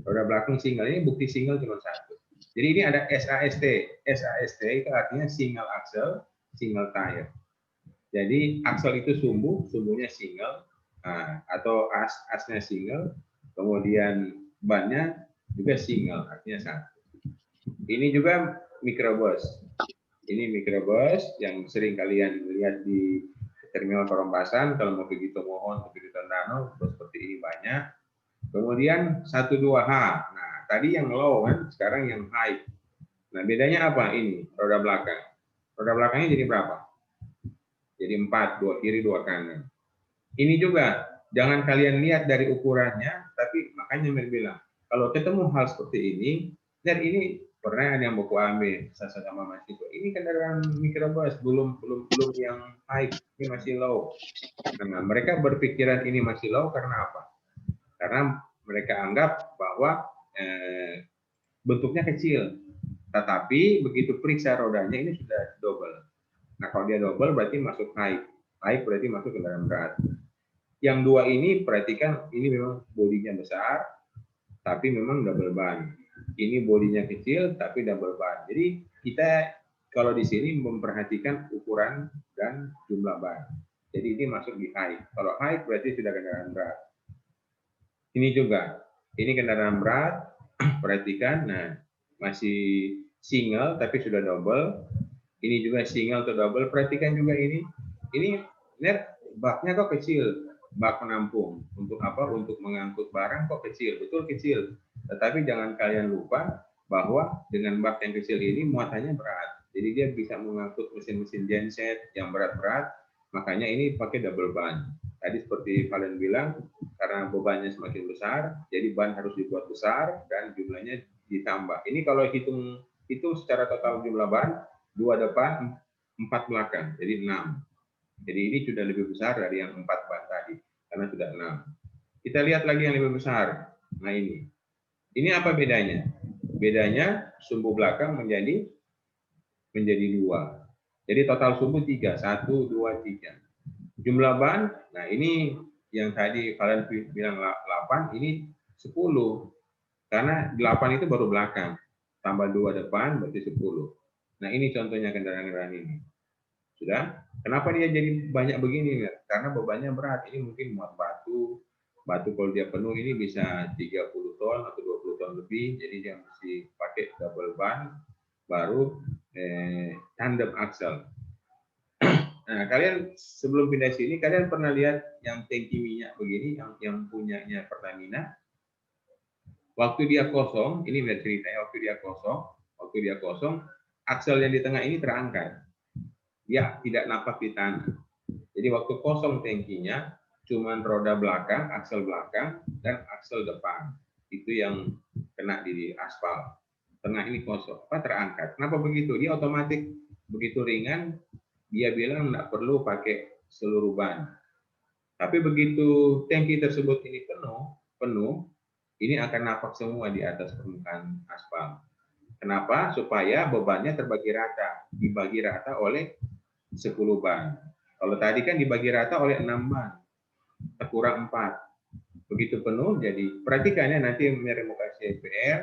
[SPEAKER 1] Roda belakang single, ini bukti single cuma satu. Jadi ini ada SAST. SAST itu artinya single axle, single tire. Jadi axle itu sumbunya single, atau asnya single, kemudian bannya juga single, artinya satu. Ini juga Microbus. Ini Microbus yang sering kalian lihat di terminal Perompasan, kalau mau pergi Tomohon, pergi Tondano, seperti ini banyak. Kemudian 12H. Nah, tadi yang low kan, sekarang yang high. Nah, bedanya apa ini? Roda belakang. Roda belakangnya jadi berapa? Jadi 4, 2 kiri, 2 kanan. Ini juga, jangan kalian lihat dari ukurannya, tapi makanya Mer bilang, kalau ketemu hal seperti ini, dan ini pernah ada yang buku ambil sama mahasiswa. Ini kendaraan Microbus, belum yang high, ini masih low. Nah, mereka berpikiran ini masih low karena apa? Karena mereka anggap bahwa bentuknya kecil, tetapi begitu periksa rodanya ini sudah double. Nah, kalau dia double berarti masuk high, high berarti masuk kendaraan berat. Yang dua ini perhatikan, ini memang bodinya besar, tapi memang double ban. Ini bodinya kecil tapi double ban. Jadi kita kalau di sini memperhatikan ukuran dan jumlah ban. Jadi ini masuk di high. Kalau high berarti sudah kendaraan berat. Ini juga, ini kendaraan berat. Perhatikan, nah masih single tapi sudah double. Ini juga single atau double. Perhatikan juga ini net baknya kok kecil. Bak penampung untuk apa? Untuk mengangkut barang kok kecil, betul kecil. Tetapi jangan kalian lupa bahwa dengan bak yang kecil ini muatannya berat. Jadi dia bisa mengangkut mesin-mesin genset yang berat-berat. Makanya ini pakai double ban. Tadi seperti kalian bilang, karena bebannya semakin besar, jadi ban harus dibuat besar dan jumlahnya ditambah. Ini kalau hitung secara total jumlah ban, 2 depan, 4 belakang, jadi 6. Jadi ini sudah lebih besar dari yang 4 ban tadi, karena sudah 6. Kita lihat lagi yang lebih besar. Nah ini. Ini apa bedanya? Bedanya sumbu belakang menjadi 2. Jadi total sumbu 3. 1, 2, 3. Jumlah ban, nah ini yang tadi kalian bilang 8, ini 10. Karena 8 itu baru belakang. Tambah 2 depan berarti 10. Nah ini contohnya kendaraan-kendaraan ini. Sudah? Kenapa dia jadi banyak begini? Karena bebannya berat. Ini mungkin muat batu. Batu kalau dia penuh ini bisa 30 ton atau 20 ton lebih. Jadi dia mesti pakai double ban baru tandem axle. Nah, kalian sebelum pindah sini, kalian pernah lihat yang tangki minyak begini, yang punyanya Pertamina? Waktu dia kosong, ini ceritanya waktu dia kosong, aksel yang di tengah ini terangkat. Dia tidak napak di tanah. Jadi waktu kosong tangkinya, cuman roda belakang, aksel belakang, dan aksel depan. Itu yang kena di aspal. Tengah ini kosong, terangkat. Kenapa begitu? Dia otomatis begitu ringan, dia bilang nggak perlu pakai seluruh ban. Tapi begitu tangki tersebut ini penuh, ini akan napak semua di atas permukaan aspal. Kenapa? Supaya bebannya terbagi rata, dibagi rata oleh 10 ban. Kalau tadi kan dibagi rata oleh 6 ban, terkurang 4. Begitu penuh, jadi perhatikan ya, nanti mau kasih EPR,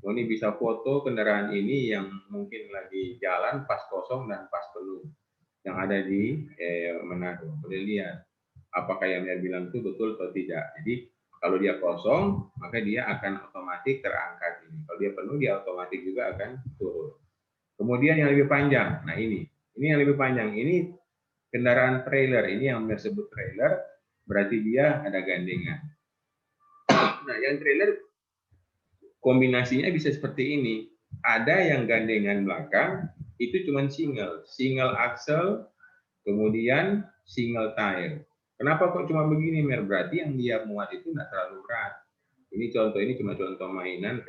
[SPEAKER 1] ini bisa foto kendaraan ini yang mungkin lagi jalan pas kosong dan pas penuh, yang ada di Manado. Boleh lihat apakah yang dia bilang itu betul atau tidak. Jadi kalau dia kosong, maka dia akan otomatis terangkat ini. Kalau dia penuh, dia otomatis juga akan turun. Kemudian yang lebih panjang, nah ini yang lebih panjang, ini kendaraan trailer, ini yang disebut trailer, berarti dia ada gandengan. Nah, yang trailer kombinasinya bisa seperti ini. Ada yang gandengan belakang, itu cuma single axle, kemudian single tire. Kenapa kok cuma begini, Mer? Berarti yang dia muat itu nggak terlalu berat. Ini cuma contoh mainan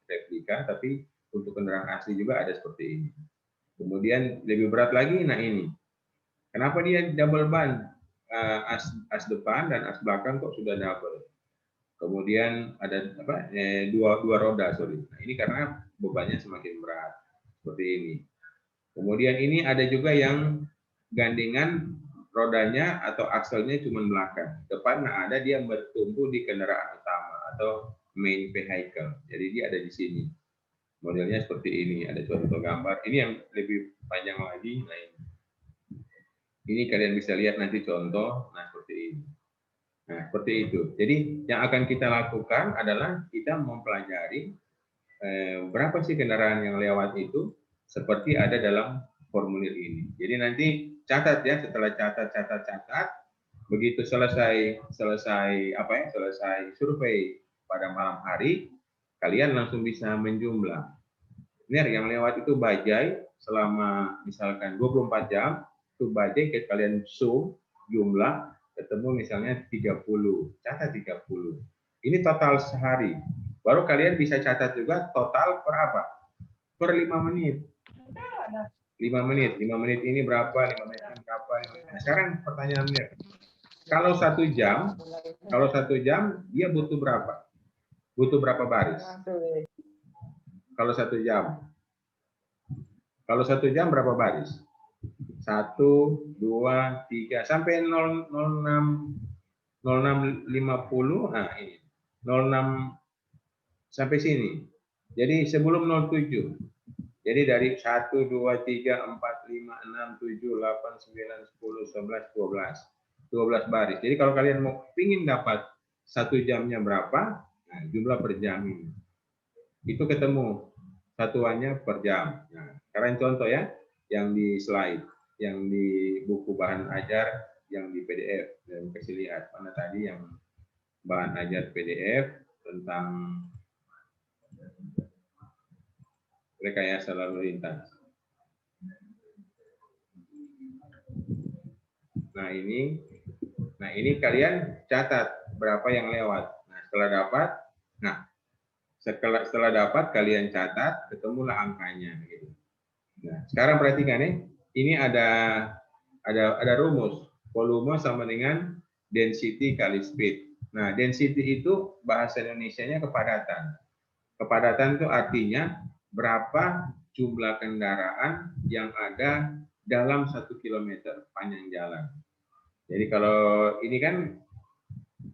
[SPEAKER 1] replika, tapi untuk kendaraan asli juga ada seperti ini. Kemudian lebih berat lagi, nah ini. Kenapa dia double ban? As depan dan as belakang kok sudah double. Kemudian ada dua roda, sorry. Nah, ini karena bebannya semakin berat seperti ini. Kemudian ini ada juga yang gandengan rodanya atau akselnya cuma belakang. Depan nah ada dia bertumpu di kendaraan utama atau main vehicle. Jadi dia ada di sini. Modelnya seperti ini. Ada contoh gambar. Ini yang lebih panjang lagi. Nah, ini kalian bisa lihat nanti contoh. Nah, seperti ini. Nah, seperti itu. Jadi yang akan kita lakukan adalah kita mempelajari berapa sih kendaraan yang lewat itu seperti ada dalam formulir ini. Jadi nanti catat ya, setelah catat, begitu selesai survei pada malam hari, kalian langsung bisa menjumlah. Benar, yang lewat itu bajai selama misalkan 24 jam, itu bajai kalian sum jumlah ketemu misalnya 30, catat 30. Ini total sehari. Baru kalian bisa catat juga total per apa? Per 5 menit. 5 menit ini berapa, 5 menit ini berapa. Nah, sekarang pertanyaannya, kalau 1 jam dia butuh berapa? Butuh berapa baris? Kalau 1 jam. Kalau 1 jam berapa baris? 1, 2, 3 sampai 06.50. Nah, ini 06 sampai sini. Jadi sebelum 07. Jadi dari 1, 2, 3, 4, 5, 6, 7, 8, 9, 10, 11, 12 baris. Jadi kalau kalian mau ingin dapat 1 jamnya berapa, nah, jumlah per jam ini. Itu ketemu satuannya per jam. Nah, sekarang contoh ya, yang di slide, yang di buku bahan ajar, yang di PDF. Dan kasih lihat mana tadi yang bahan ajar PDF tentang rekayasa lalu lintas. Nah ini kalian catat berapa yang lewat. Nah setelah dapat kalian catat, ketemulah angkanya. Gitu. Nah sekarang perhatikan nih, ini ada rumus volume sama dengan density kali speed. Nah density itu bahasa Indonesianya kepadatan. Kepadatan itu artinya berapa jumlah kendaraan yang ada dalam 1 kilometer panjang jalan. Jadi kalau ini kan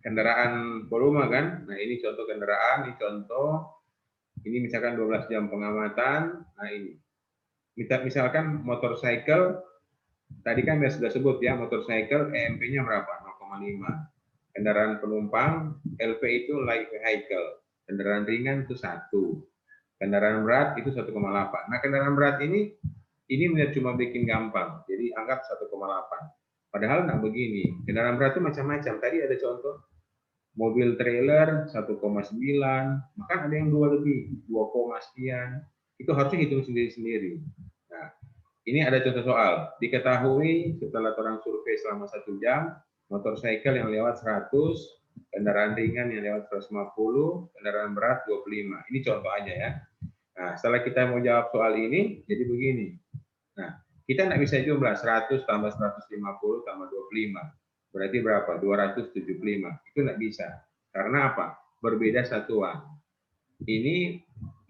[SPEAKER 1] kendaraan volume kan, nah ini contoh kendaraan, ini misalkan 12 jam pengamatan, nah ini. Misalkan motorcycle, tadi kan sudah sebut ya, motorcycle EMP-nya berapa? 0,5. Kendaraan penumpang, LP itu light vehicle. Kendaraan ringan itu 1. Kendaraan berat itu 1,8. Nah, kendaraan berat ini cuma bikin gampang. Jadi anggap 1,8. Padahal nggak begini. Kendaraan berat itu macam-macam. Tadi ada contoh mobil trailer 1,9, bahkan ada yang 2 lebih, 2, sekian. Itu harusnya hitung sendiri-sendiri. Nah, ini ada contoh soal. Diketahui setelah orang survei selama 1 jam, motorcycle yang lewat 100, kendaraan ringan yang lewat 150, kendaraan berat 25. Ini contoh aja ya. Nah, setelah kita mau jawab soal ini, jadi begini. Nah, kita nggak bisa jumlah 100 tambah 150 tambah 25. Berarti berapa? 275. Itu nggak bisa. Karena apa? berbeda satuan. Ini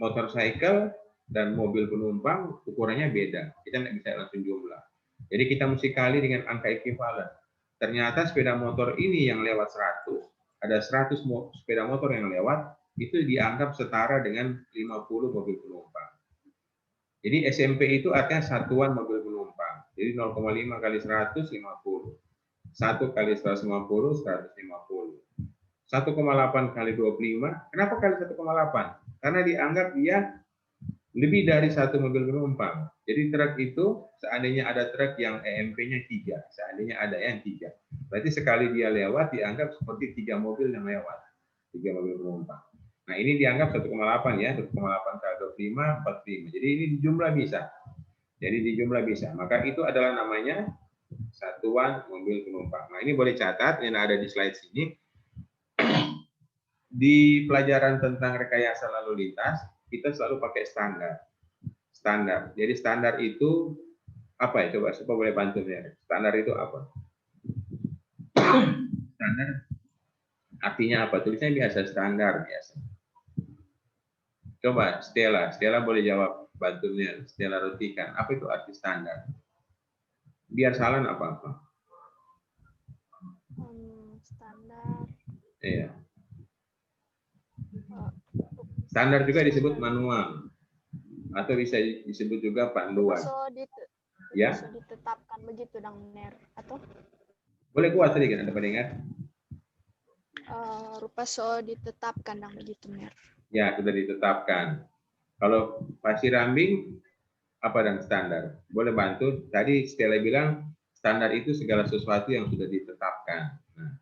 [SPEAKER 1] motorcycle dan mobil penumpang ukurannya beda. Kita nggak bisa langsung jumlah. Jadi kita mesti kali dengan angka ekuivalen. Ternyata sepeda motor ini yang lewat 100, ada 100 sepeda motor yang lewat, itu dianggap setara dengan 50 mobil penumpang. Jadi SMP itu artinya satuan mobil penumpang. Jadi 0,5 kali 100, 50. 1 kali 150, 150. 1,8 kali 25. Kenapa kali 1,8? Karena dianggap dia lebih dari satu mobil penumpang. Jadi truk itu, seandainya ada truk yang EMP-nya 3, seandainya ada yang 3. Berarti sekali dia lewat, dianggap seperti 3 mobil yang lewat. 3 mobil penumpang. Nah, ini dianggap 1,8 ya, 1,8 kali 25, 45. Jadi ini dijumlah bisa. Jadi dijumlah bisa. Maka itu adalah namanya satuan mobil penumpang. Nah, ini boleh catat, yang ada di slide sini. Di pelajaran tentang rekayasa lalu lintas, kita selalu pakai standar. Standar. Jadi standar itu apa ya? Coba boleh bantu ya. Standar itu apa? Standar artinya apa? Tulisnya biasa standar biasa. Coba Stella boleh jawab, bantunya Stella Rotikan. Apa itu arti standar? Biar salah apa-apa.
[SPEAKER 4] Standar.
[SPEAKER 1] Iya. Standar juga disebut manual atau bisa disebut juga panduan. Ya.
[SPEAKER 4] Bisa ditetapkan begitu dong, Ner, atau?
[SPEAKER 1] Boleh kuat sedikit, Anda pendengar?
[SPEAKER 4] Rupa so ditetapkan dong begitu, Ner.
[SPEAKER 1] Ya, sudah ditetapkan. Kalau pasir rambing apa dan standar? Boleh bantu? Tadi Stella bilang standar itu segala sesuatu yang sudah ditetapkan. Nah.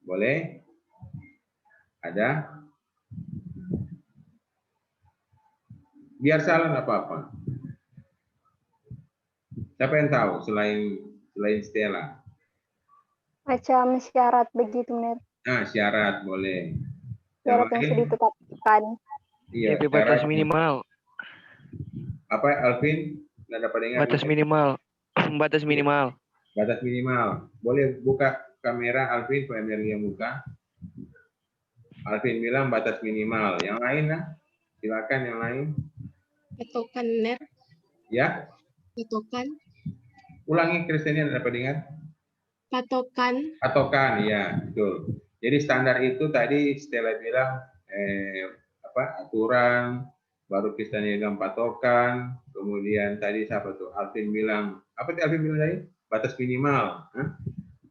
[SPEAKER 1] Boleh? Ada? Biar salah nggak apa-apa. Siapa yang tahu selain Stella?
[SPEAKER 5] Macam syarat begitu, Ner.
[SPEAKER 1] Nah, syarat boleh.
[SPEAKER 5] Syarat yang sudah ditetapkan.
[SPEAKER 1] Iya,
[SPEAKER 6] batas minimal.
[SPEAKER 1] Apa, Alvin? Nggak dapat dengar.
[SPEAKER 6] Batas minimal. Batas minimal.
[SPEAKER 1] Batas minimal. Boleh buka kamera, Alvin, supaya yang buka. Alvin bilang batas minimal. Yang lain, nah? Silakan yang lain.
[SPEAKER 2] Patokan, Ner.
[SPEAKER 1] Ya.
[SPEAKER 2] Patokan.
[SPEAKER 1] Ulangi, Kristiani, dapat dengar?
[SPEAKER 2] Patokan.
[SPEAKER 1] Patokan, ya, betul. Jadi standar itu tadi Stella bilang aturan, baru Kristiani bilang patokan, kemudian tadi siapa tuh? Alvin bilang, apa sih Alvin bilang tadi? Batas minimal.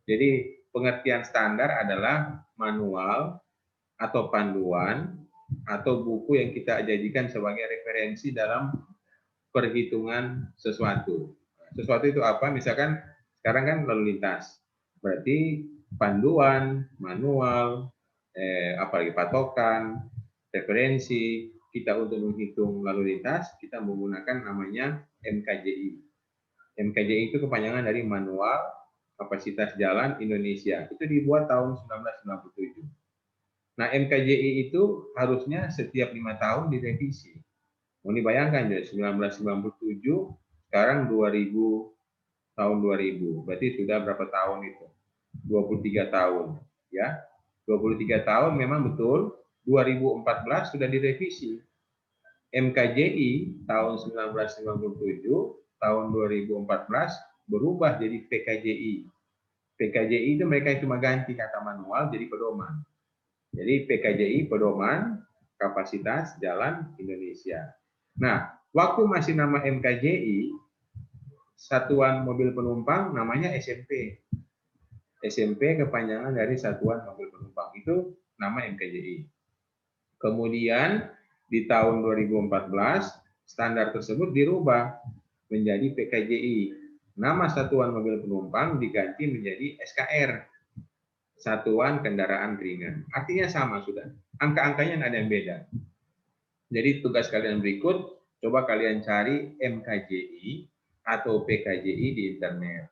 [SPEAKER 1] Jadi pengertian standar adalah manual atau panduan atau buku yang kita jadikan sebagai referensi dalam perhitungan sesuatu. Sesuatu itu apa? Misalkan sekarang kan lalu lintas. Berarti panduan, manual, apalagi patokan, referensi kita untuk menghitung lalu lintas, kita menggunakan namanya MKJI. MKJI itu kepanjangan dari Manual Kapasitas Jalan Indonesia. Itu dibuat tahun 1997. Nah, MKJI itu harusnya setiap 5 tahun direvisi. Mau dibayangkan ya, 1997, sekarang 2000, tahun 2000. Berarti sudah berapa tahun itu? 23 tahun. Ya, 23 tahun memang betul. 2014 sudah direvisi. MKJI tahun 1997, tahun 2014 berubah jadi PKJI. PKJI itu mereka cuma ganti kata manual jadi pedoman. Jadi PKJI pedoman kapasitas jalan Indonesia. Nah, waktu masih nama MKJI, satuan mobil penumpang namanya SMP. SMP kepanjangan dari satuan mobil penumpang. Itu nama MKJI. Kemudian di tahun 2014 standar tersebut dirubah menjadi PKJI. Nama satuan mobil penumpang diganti menjadi SKR. Satuan Kendaraan Ringan. Artinya sama sudah. Angka-angkanya nggak ada yang beda. Jadi tugas kalian berikut, coba kalian cari MKJI atau PKJI di internet.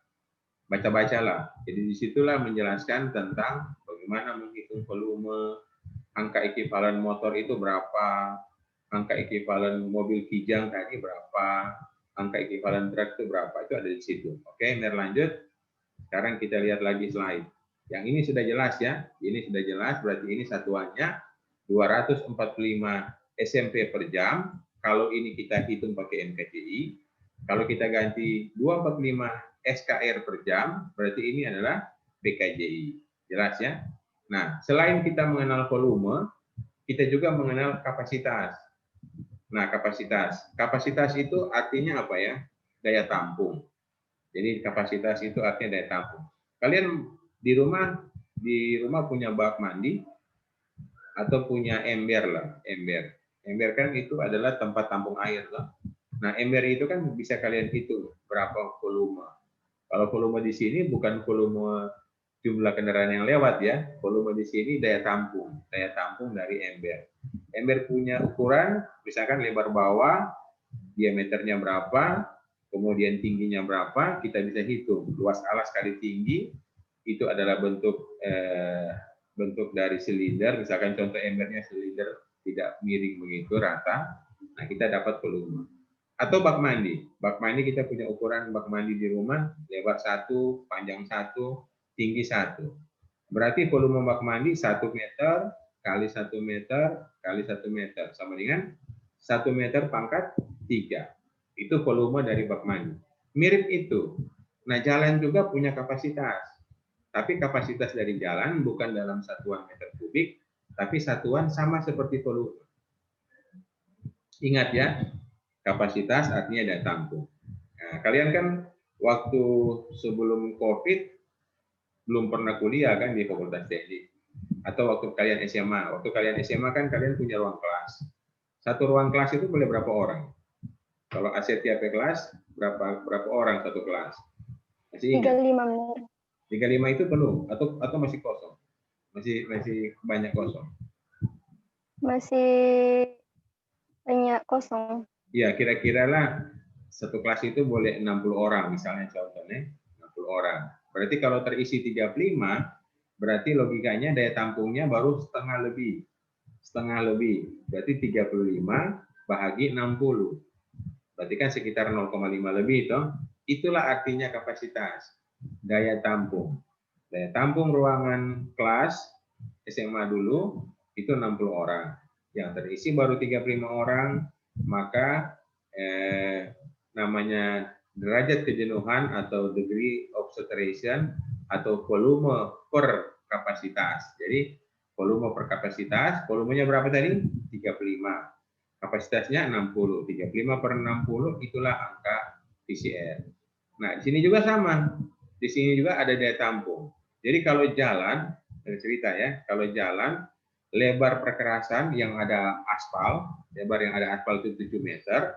[SPEAKER 1] Baca-bacalah. Jadi disitulah menjelaskan tentang bagaimana menghitung volume, angka ekuivalen motor itu berapa, angka ekuivalen mobil kijang tadi berapa, angka ekuivalen truk itu berapa, itu ada di situ. Oke, lanjut. Sekarang kita lihat lagi slide. Yang ini sudah jelas ya. Ini sudah jelas, berarti ini satuannya 245 SMP per jam. Kalau ini kita hitung pakai NKCI. Kalau kita ganti 245 SKR per jam, berarti ini adalah PKJI. Jelas ya? Nah, selain kita mengenal volume, kita juga mengenal kapasitas. Nah, kapasitas itu artinya apa ya? Daya tampung. Jadi kapasitas itu artinya daya tampung. Kalian di rumah punya bak mandi atau punya ember lah, ember. Ember kan itu adalah tempat tampung air lah. Nah, ember itu kan bisa kalian hitung berapa volume. Kalau volume di sini bukan volume jumlah kendaraan yang lewat ya. Volume di sini daya tampung dari ember. Ember punya ukuran, misalkan lebar bawah, diameternya berapa, kemudian tingginya berapa, kita bisa hitung. Luas alas kali tinggi, itu adalah bentuk dari silinder, misalkan contoh embernya silinder tidak miring begitu, rata, nah kita dapat volume. Atau bak mandi kita punya ukuran bak mandi di rumah, lebar 1, panjang 1, tinggi 1. Berarti volume bak mandi 1 meter kali 1 meter kali 1 meter sama dengan 1 meter pangkat 3. Itu volume dari bak mandi. Mirip itu. Nah, jalan juga punya kapasitas. Tapi kapasitas dari jalan bukan dalam satuan meter kubik, tapi satuan sama seperti volume. Ingat ya, kapasitas artinya daya tampung. Nah, kalian kan waktu sebelum COVID belum pernah kuliah kan di Fakultas Teknik. Atau waktu kalian SMA. Waktu kalian SMA kan kalian punya ruang kelas. Satu ruang kelas itu boleh berapa orang? Kalau AC tiap kelas, berapa orang satu kelas? Masih ingat?
[SPEAKER 5] 35 menit.
[SPEAKER 1] 35 itu penuh atau masih kosong? Masih banyak kosong.
[SPEAKER 5] Masih banyak kosong.
[SPEAKER 1] Iya, kira-kira lah satu kelas itu boleh 60 orang misalnya contohnya, 60 orang. Berarti kalau terisi 35, berarti logikanya daya tampungnya baru setengah lebih. Setengah lebih. Berarti 35 bahagi 60. Berarti kan sekitar 0,5 lebih toh. Itulah artinya kapasitas. Daya tampung. Daya tampung ruangan kelas SMA dulu itu 60 orang. Yang terisi baru 35 orang, maka namanya derajat kejenuhan atau degree of saturation atau volume per kapasitas. Jadi volume per kapasitas, volumenya berapa tadi? 35. Kapasitasnya 60. 35 per 60 itulah angka PCR. Nah, di sini juga sama. Di sini juga ada daya tampung. Jadi kalau jalan, cerita ya, kalau jalan lebar perkerasan yang ada aspal, lebar yang ada aspal itu 7 meter,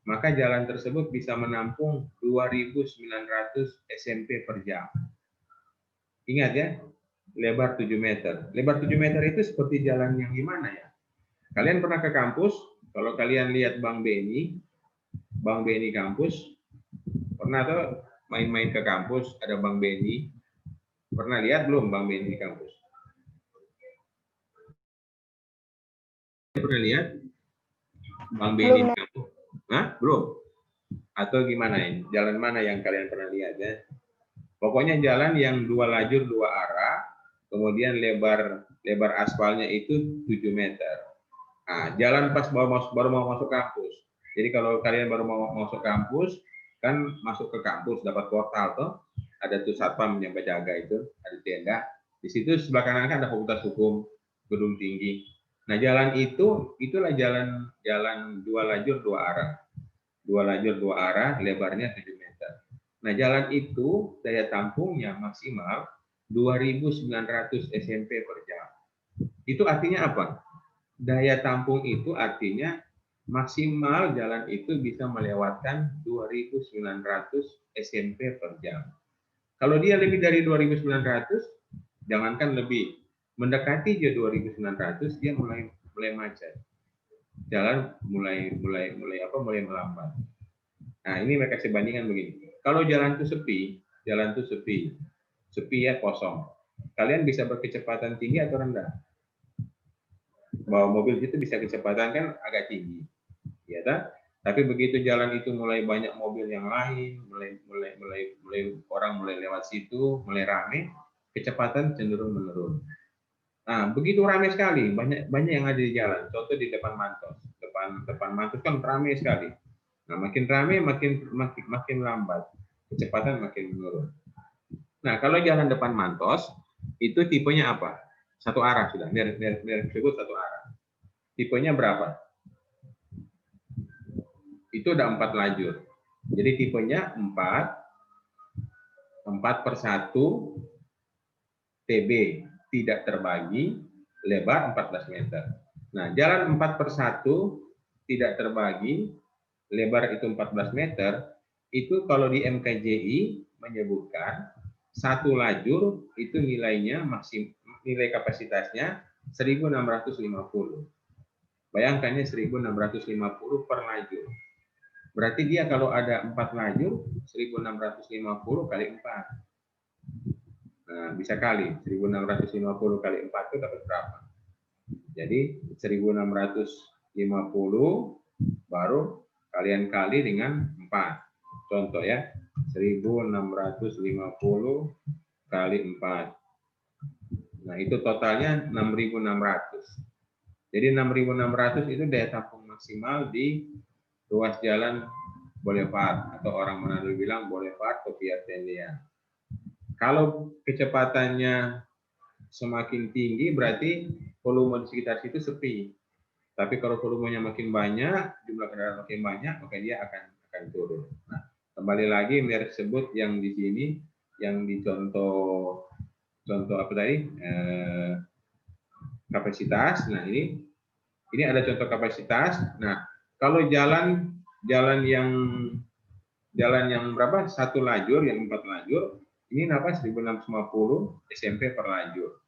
[SPEAKER 1] maka jalan tersebut bisa menampung 2.900 SMP per jam. Ingat ya, lebar 7 meter. Lebar 7 meter itu seperti jalan yang gimana ya? Kalian pernah ke kampus? Kalau kalian lihat Bang Beni kampus, pernah tuh main-main ke kampus, ada Bang Beni. Pernah lihat belum Bang Beni di kampus? Pernah lihat Bang Beni di kampus? Hah? Belum? Atau gimana ini? Jalan mana yang kalian pernah lihat ya? Pokoknya jalan yang 2 lajur 2 arah, kemudian lebar aspalnya itu 7 meter. Nah, jalan pas baru mau masuk kampus. Jadi kalau kalian baru mau masuk kampus, kan masuk ke kampus dapat portal tuh, ada tuh satpam yang berjaga itu, ada tenda. Di situ sebelah kanan kan ada Fakultas Hukum, gedung tinggi. Nah, jalan itulah jalan 2 lajur 2 arah. 2 lajur 2 arah, lebarnya 7 meter. Nah, jalan itu daya tampungnya maksimal 2.900 SMP per jam. Itu artinya apa? Daya tampung itu artinya maksimal jalan itu bisa melewatkan 2.900 SMP per jam. Kalau dia lebih dari 2.900, jangankan lebih, mendekati dia 2.900, dia mulai macet. Jalan mulai melambat. Nah, ini mereka kasih bandingan begini. Kalau jalan itu sepi ya, kosong. Kalian bisa berkecepatan tinggi atau rendah? Bawa mobil itu bisa kecepatan kan agak tinggi, ya kan? Tapi begitu jalan itu mulai banyak mobil yang lain, mulai orang mulai lewat situ, mulai rame, kecepatan cenderung menurun. Nah, begitu ramai sekali, banyak yang ada di jalan. Contoh di depan Mantos. Depan Mantos kan ramai sekali. Nah, makin ramai makin lambat. Kecepatan makin menurun. Nah, kalau jalan depan Mantos itu tipenya apa? Satu arah sudah. Merek tersebut satu arah. Tipenya berapa? Itu ada 4 lajur. Jadi tipenya 4/1 TB, tidak terbagi, lebar 14 meter. Nah, jalan 4/1 tidak terbagi, lebar itu 14 meter, itu kalau di MKJI menyebutkan satu lajur itu nilainya nilai kapasitasnya 1650. Bayangkannya 1650 per lajur. Berarti dia kalau ada 4 lajur, 1650 kali 4. Nah, bisa kali. 1650 kali 4 itu dapat berapa? Jadi 1650 baru kalian kali dengan 4. Contoh ya, 1650 kali 4. Nah, itu totalnya 6.600. Jadi 6.600 itu daya tampung maksimal di ruas jalan Boulevard, atau orang Manado bilang Boulevard Topia Tendian. Kalau kecepatannya semakin tinggi, berarti volume di sekitar situ sepi. Tapi kalau volumenya makin banyak, jumlah kendaraan makin banyak, maka dia akan turun. Nah, kembali lagi merek sebut yang di sini, yang di contoh apa tadi? Kapasitas. Nah, ini ada contoh kapasitas. Nah, kalau jalan yang berapa? Satu lajur, yang 4 lajur, ini apa? 1650 SMP per lajur.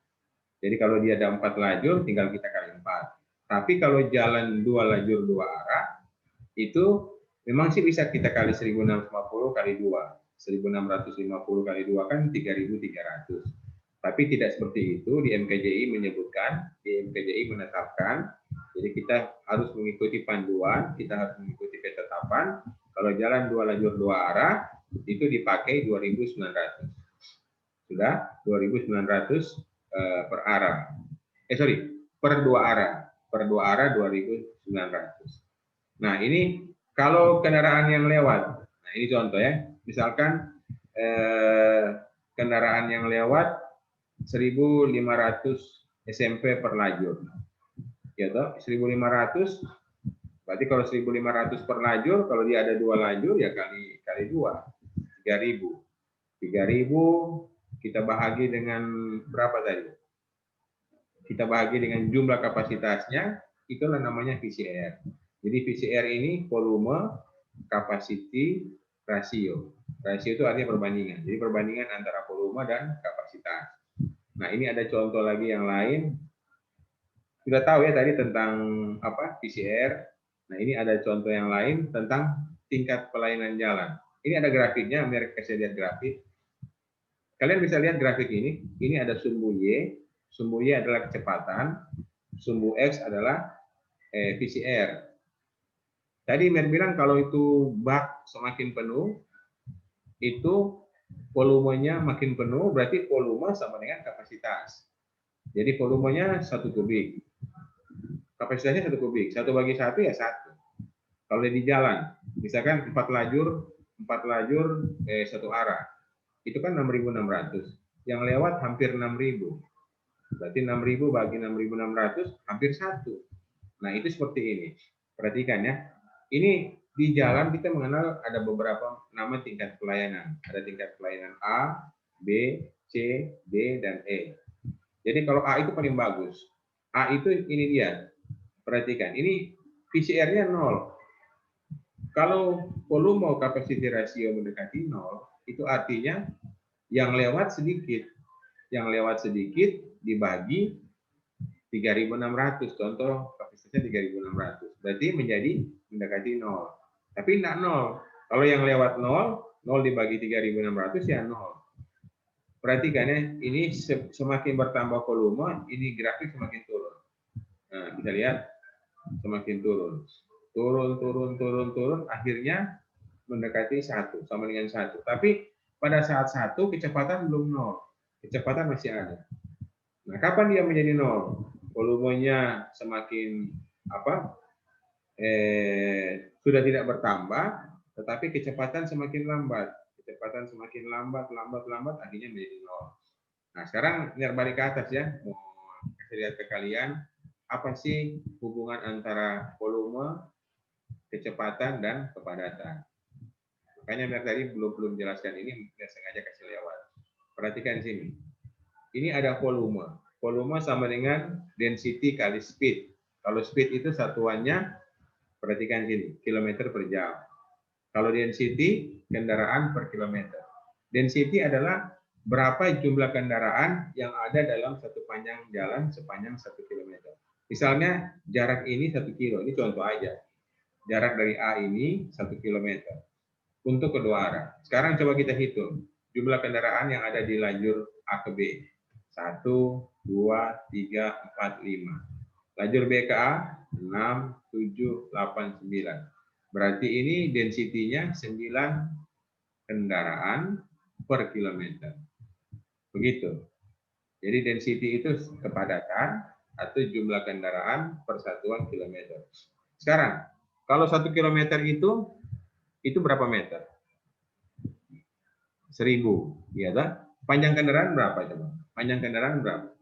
[SPEAKER 1] Jadi kalau dia ada 4 lajur, tinggal kita kali 4. Tapi kalau jalan 2 lajur 2 arah, itu memang sih bisa kita kali 1650 kali 2. 1650 kali 2 kan 3.300. Tapi tidak seperti itu. Di MKJI menyebutkan, di MKJI menetapkan, jadi kita harus mengikuti panduan, kita harus mengikuti ketetapan. Kalau jalan 2 lajur 2 arah, itu dipakai 2.900. Sudah 2.900 per arah. Per 2 arah. Per 2 arah 2.900. Nah, ini kalau kendaraan yang lewat. Nah, ini contoh ya. Misalkan kendaraan yang lewat 1.500 SMP per lajur. Ya toh, 1.500. Berarti kalau 1.500 per lajur, kalau dia ada 2 lajur ya kali 2. 3.000. 3.000 kita bahagi dengan berapa tadi? Kita bahagi dengan jumlah kapasitasnya, itulah namanya VCR. Jadi VCR ini volume capacity ratio. Rasio itu artinya perbandingan. Jadi perbandingan antara volume dan kapasitas. Nah, ini ada contoh lagi yang lain. Sudah tahu ya tadi tentang apa VCR. Nah, ini ada contoh yang lain tentang tingkat pelayanan jalan. Ini ada grafiknya, mereka kasih lihat grafik. Kalian bisa lihat grafik ini. Ini ada sumbu Y. Sumbu Y adalah kecepatan. Sumbu X adalah VCR. Tadi Mer bilang kalau itu bak semakin penuh, itu volumenya makin penuh, berarti volume sama dengan kapasitas. Jadi volumenya 1 kubik. Kapasitasnya 1 kubik. 1 bagi 1 ya 1. Kalau di jalan, misalkan 4 lajur 1 arah. Itu kan 6.600. Yang lewat hampir 6.000. Berarti 6.000 bagi 6.600 hampir 1. Nah, itu seperti ini. Perhatikan ya. Ini di jalan kita mengenal ada beberapa nama tingkat pelayanan. Ada tingkat pelayanan A, B, C, D, dan E. Jadi kalau A itu paling bagus. A itu ini dia. Perhatikan, ini VCR-nya 0. Kalau volume capacity ratio mendekati 0, itu artinya yang lewat sedikit. Yang lewat sedikit dibagi 3.600. Contoh kapasitasnya 3.600. Berarti menjadi mendekati 0. Tapi tidak 0. Kalau yang lewat 0, 0 dibagi 3.600 ya 0. Perhatikan ya, ini semakin bertambah volume, ini grafik semakin turun. Nah, bisa lihat semakin turun. Turun, akhirnya mendekati 1, sama dengan 1. Tapi pada saat 1 kecepatan belum 0. kecepatan masih ada. Nah, kapan dia menjadi nol? Volumenya semakin sudah tidak bertambah, tetapi kecepatan semakin lambat. Kecepatan semakin lambat, akhirnya menjadi nol. Nah, sekarang balik ke atas ya. Mau kasih lihat ke kalian, apa sih hubungan antara volume, kecepatan, dan kepadatan. Makanya tadi belum jelaskan ini, sengaja kasih lewat. Perhatikan di sini. Ini ada volume. Volume sama dengan density kali speed. Kalau speed itu satuannya, perhatikan sini, kilometer per jam. Kalau density, kendaraan per kilometer. Density adalah berapa jumlah kendaraan yang ada dalam satu panjang jalan sepanjang 1 kilometer. Misalnya jarak ini 1 kilo, ini contoh aja. Jarak dari A ini 1 kilometer untuk kedua arah. Sekarang coba kita hitung jumlah kendaraan yang ada di lajur A ke B. 1, 2, 3, 4, 5. Lajur B ke A, 6, 7, 8, 9. Berarti ini density-nya 9 kendaraan per kilometer. Begitu. Jadi density itu kepadatan atau jumlah kendaraan per satuan kilometer. Sekarang, kalau 1 kilometer itu berapa meter? 1000, ya kan? Panjang kendaraan berapa coba? Panjang kendaraan berapa?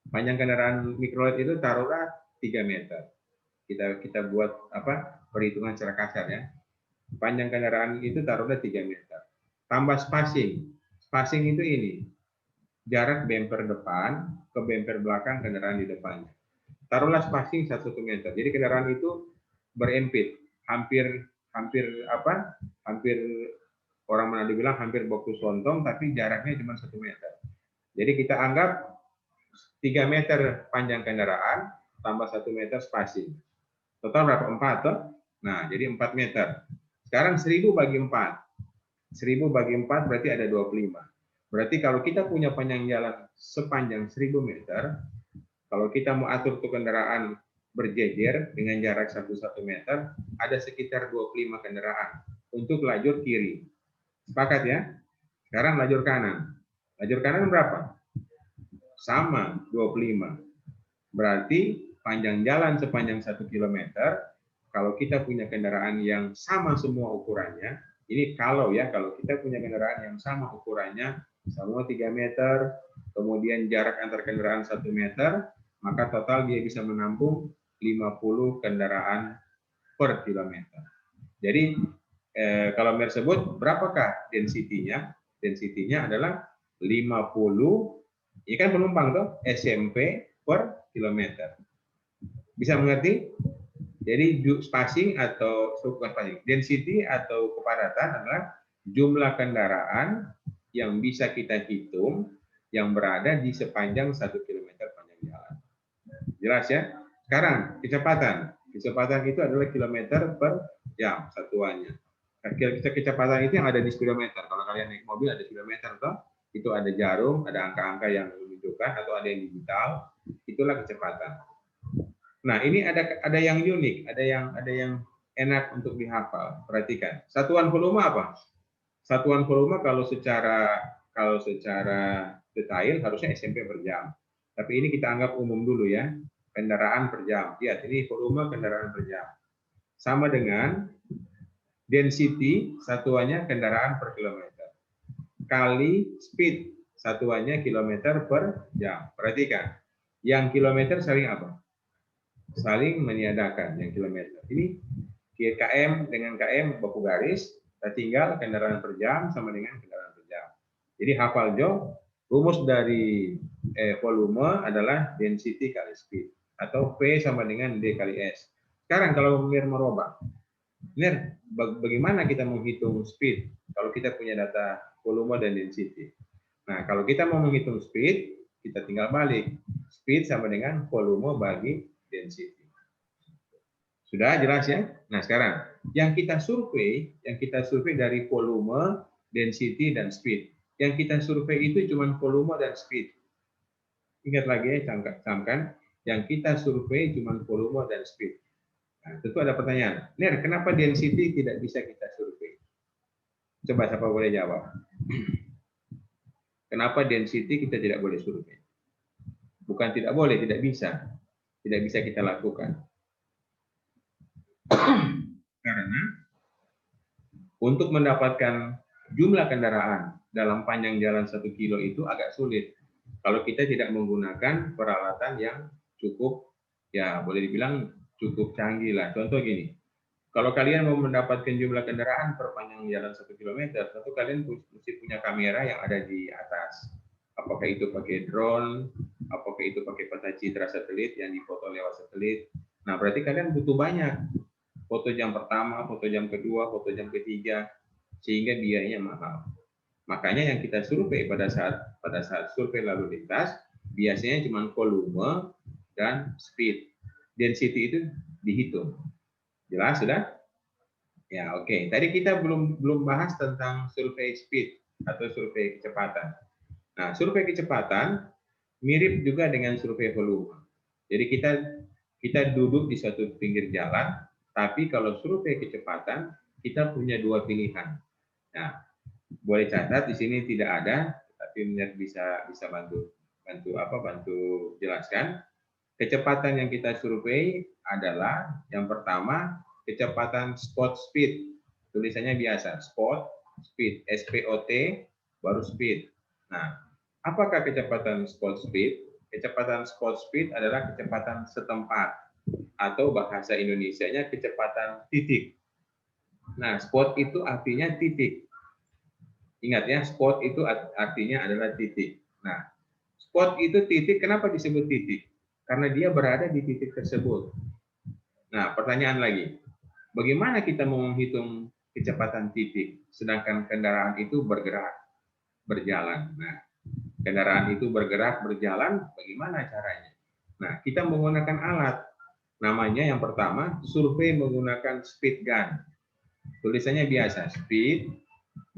[SPEAKER 1] Panjang kendaraan mikroled itu taruhlah 3 meter. Kita buat perhitungan secara kasar ya. Panjang kendaraan itu taruhlah 3 meter. Tambah spacing. Spacing itu ini. Jarak bumper depan ke bumper belakang kendaraan di depannya. Taruhlah spacing 1 meter. Jadi kendaraan itu berempit. Hampir orang Manado bilang hampir baku sontong, tapi jaraknya cuma 1 meter. Jadi kita anggap 3 meter panjang kendaraan tambah 1 meter spacing. Total berapa? 4 toh? Nah, jadi 4 meter. Sekarang 1000 bagi 4. 1000 bagi 4 berarti ada 25. Berarti kalau kita punya panjang jalan sepanjang 1000 meter, kalau kita mau atur tuh kendaraan berjejer dengan jarak 1 meter, ada sekitar 25 kendaraan untuk lajur kiri. Sepakat ya? Sekarang lajur kanan. Lajur kanan berapa? Sama, 25. Berarti panjang jalan sepanjang 1 kilometer, kalau kita punya kendaraan yang sama semua ukurannya, ini kalau kita punya kendaraan yang sama ukurannya, semua 3 meter, kemudian jarak antar kendaraan 1 meter, maka total dia bisa menampung 50 kendaraan per kilometer. Jadi kalau Mer sebut berapakah density-nya? Density-nya adalah 50, ini kan penumpang tuh, SMP per kilometer. Bisa mengerti? Jadi spacing atau spacing, density atau kepadatan adalah jumlah kendaraan yang bisa kita hitung yang berada di sepanjang 1 kilometer panjang jalan. Jelas ya? Sekarang kecepatan. Kecepatan itu adalah kilometer per jam satuannya. Kecepatan itu yang ada di speedometer. Kalau kalian naik mobil ada speedometer toh, itu ada jarum, ada angka-angka yang menunjukkan atau ada yang digital, itulah kecepatan. Nah, ini ada yang unik, ada yang enak untuk dihafal. Perhatikan. Satuan volume apa? Satuan volume kalau secara detail harusnya SMP per jam. Tapi ini kita anggap umum dulu ya. Kendaraan per jam. Lihat, ini volume kendaraan per jam. Sama dengan density, satuannya kendaraan per kilometer. Kali speed, satuannya kilometer per jam. Perhatikan. Yang kilometer saling apa? Saling meniadakan yang kilometer. Ini KM dengan KM baku garis, kita tinggal kendaraan per jam sama dengan kendaraan per jam. Jadi hafal Jo, rumus dari volume adalah density kali speed. Atau P sama dengan D kali S. Sekarang kalau Mir merubah, Mir, bagaimana kita menghitung speed kalau kita punya data volume dan density? Nah, kalau kita mau menghitung speed, kita tinggal balik. Speed sama dengan volume bagi density. Sudah jelas ya? Nah, sekarang yang kita survei dari volume, density, dan speed. Yang kita survei itu cuma volume dan speed. Ingat lagi ya, camkan. Yang kita survei cuma volume dan speed. Nah, tentu ada pertanyaan. Ner, kenapa density tidak bisa kita survei? Coba siapa boleh jawab? Kenapa density kita tidak boleh survei? Bukan tidak boleh, tidak bisa. Tidak bisa kita lakukan. Karena untuk mendapatkan jumlah kendaraan dalam panjang jalan 1 kilo itu agak sulit. Kalau kita tidak menggunakan peralatan yang cukup, ya boleh dibilang cukup canggih lah. Contoh gini, kalau kalian mau mendapatkan jumlah kendaraan per panjang jalan 1 kilometer, tentu kalian mesti punya kamera yang ada di atas. Apakah itu pakai drone, apakah itu pakai peta citra satelit yang difoto lewat satelit. Nah, berarti kalian butuh banyak. Foto jam pertama, foto jam kedua, foto jam ketiga, sehingga biayanya mahal. Makanya yang kita survei pada saat survei lalu lintas, biasanya cuma volume dan speed. Density itu dihitung. Jelas sudah? Ya, oke. Tadi kita belum bahas tentang survei speed atau survei kecepatan. Nah, survei kecepatan mirip juga dengan survei volume. Jadi kita duduk di suatu pinggir jalan, tapi kalau survei kecepatan kita punya dua pilihan. Nah, boleh catat di sini tidak ada, tapi bisa bantu jelaskan. Kecepatan yang kita survei adalah yang pertama kecepatan spot speed. Tulisannya biasa, spot speed, SPOT baru speed. Nah, apakah kecepatan spot speed? Kecepatan spot speed adalah kecepatan setempat atau bahasa Indonesianya kecepatan titik. Nah, spot itu artinya titik. Ingat ya, spot itu artinya adalah titik. Nah, spot itu titik, kenapa disebut titik? Karena dia berada di titik tersebut. Nah, pertanyaan lagi, bagaimana kita mau menghitung kecepatan titik, sedangkan kendaraan itu berjalan. Nah, kendaraan itu berjalan, bagaimana caranya? Nah, kita menggunakan alat. Namanya yang pertama, survei menggunakan speed gun. Tulisannya biasa, speed,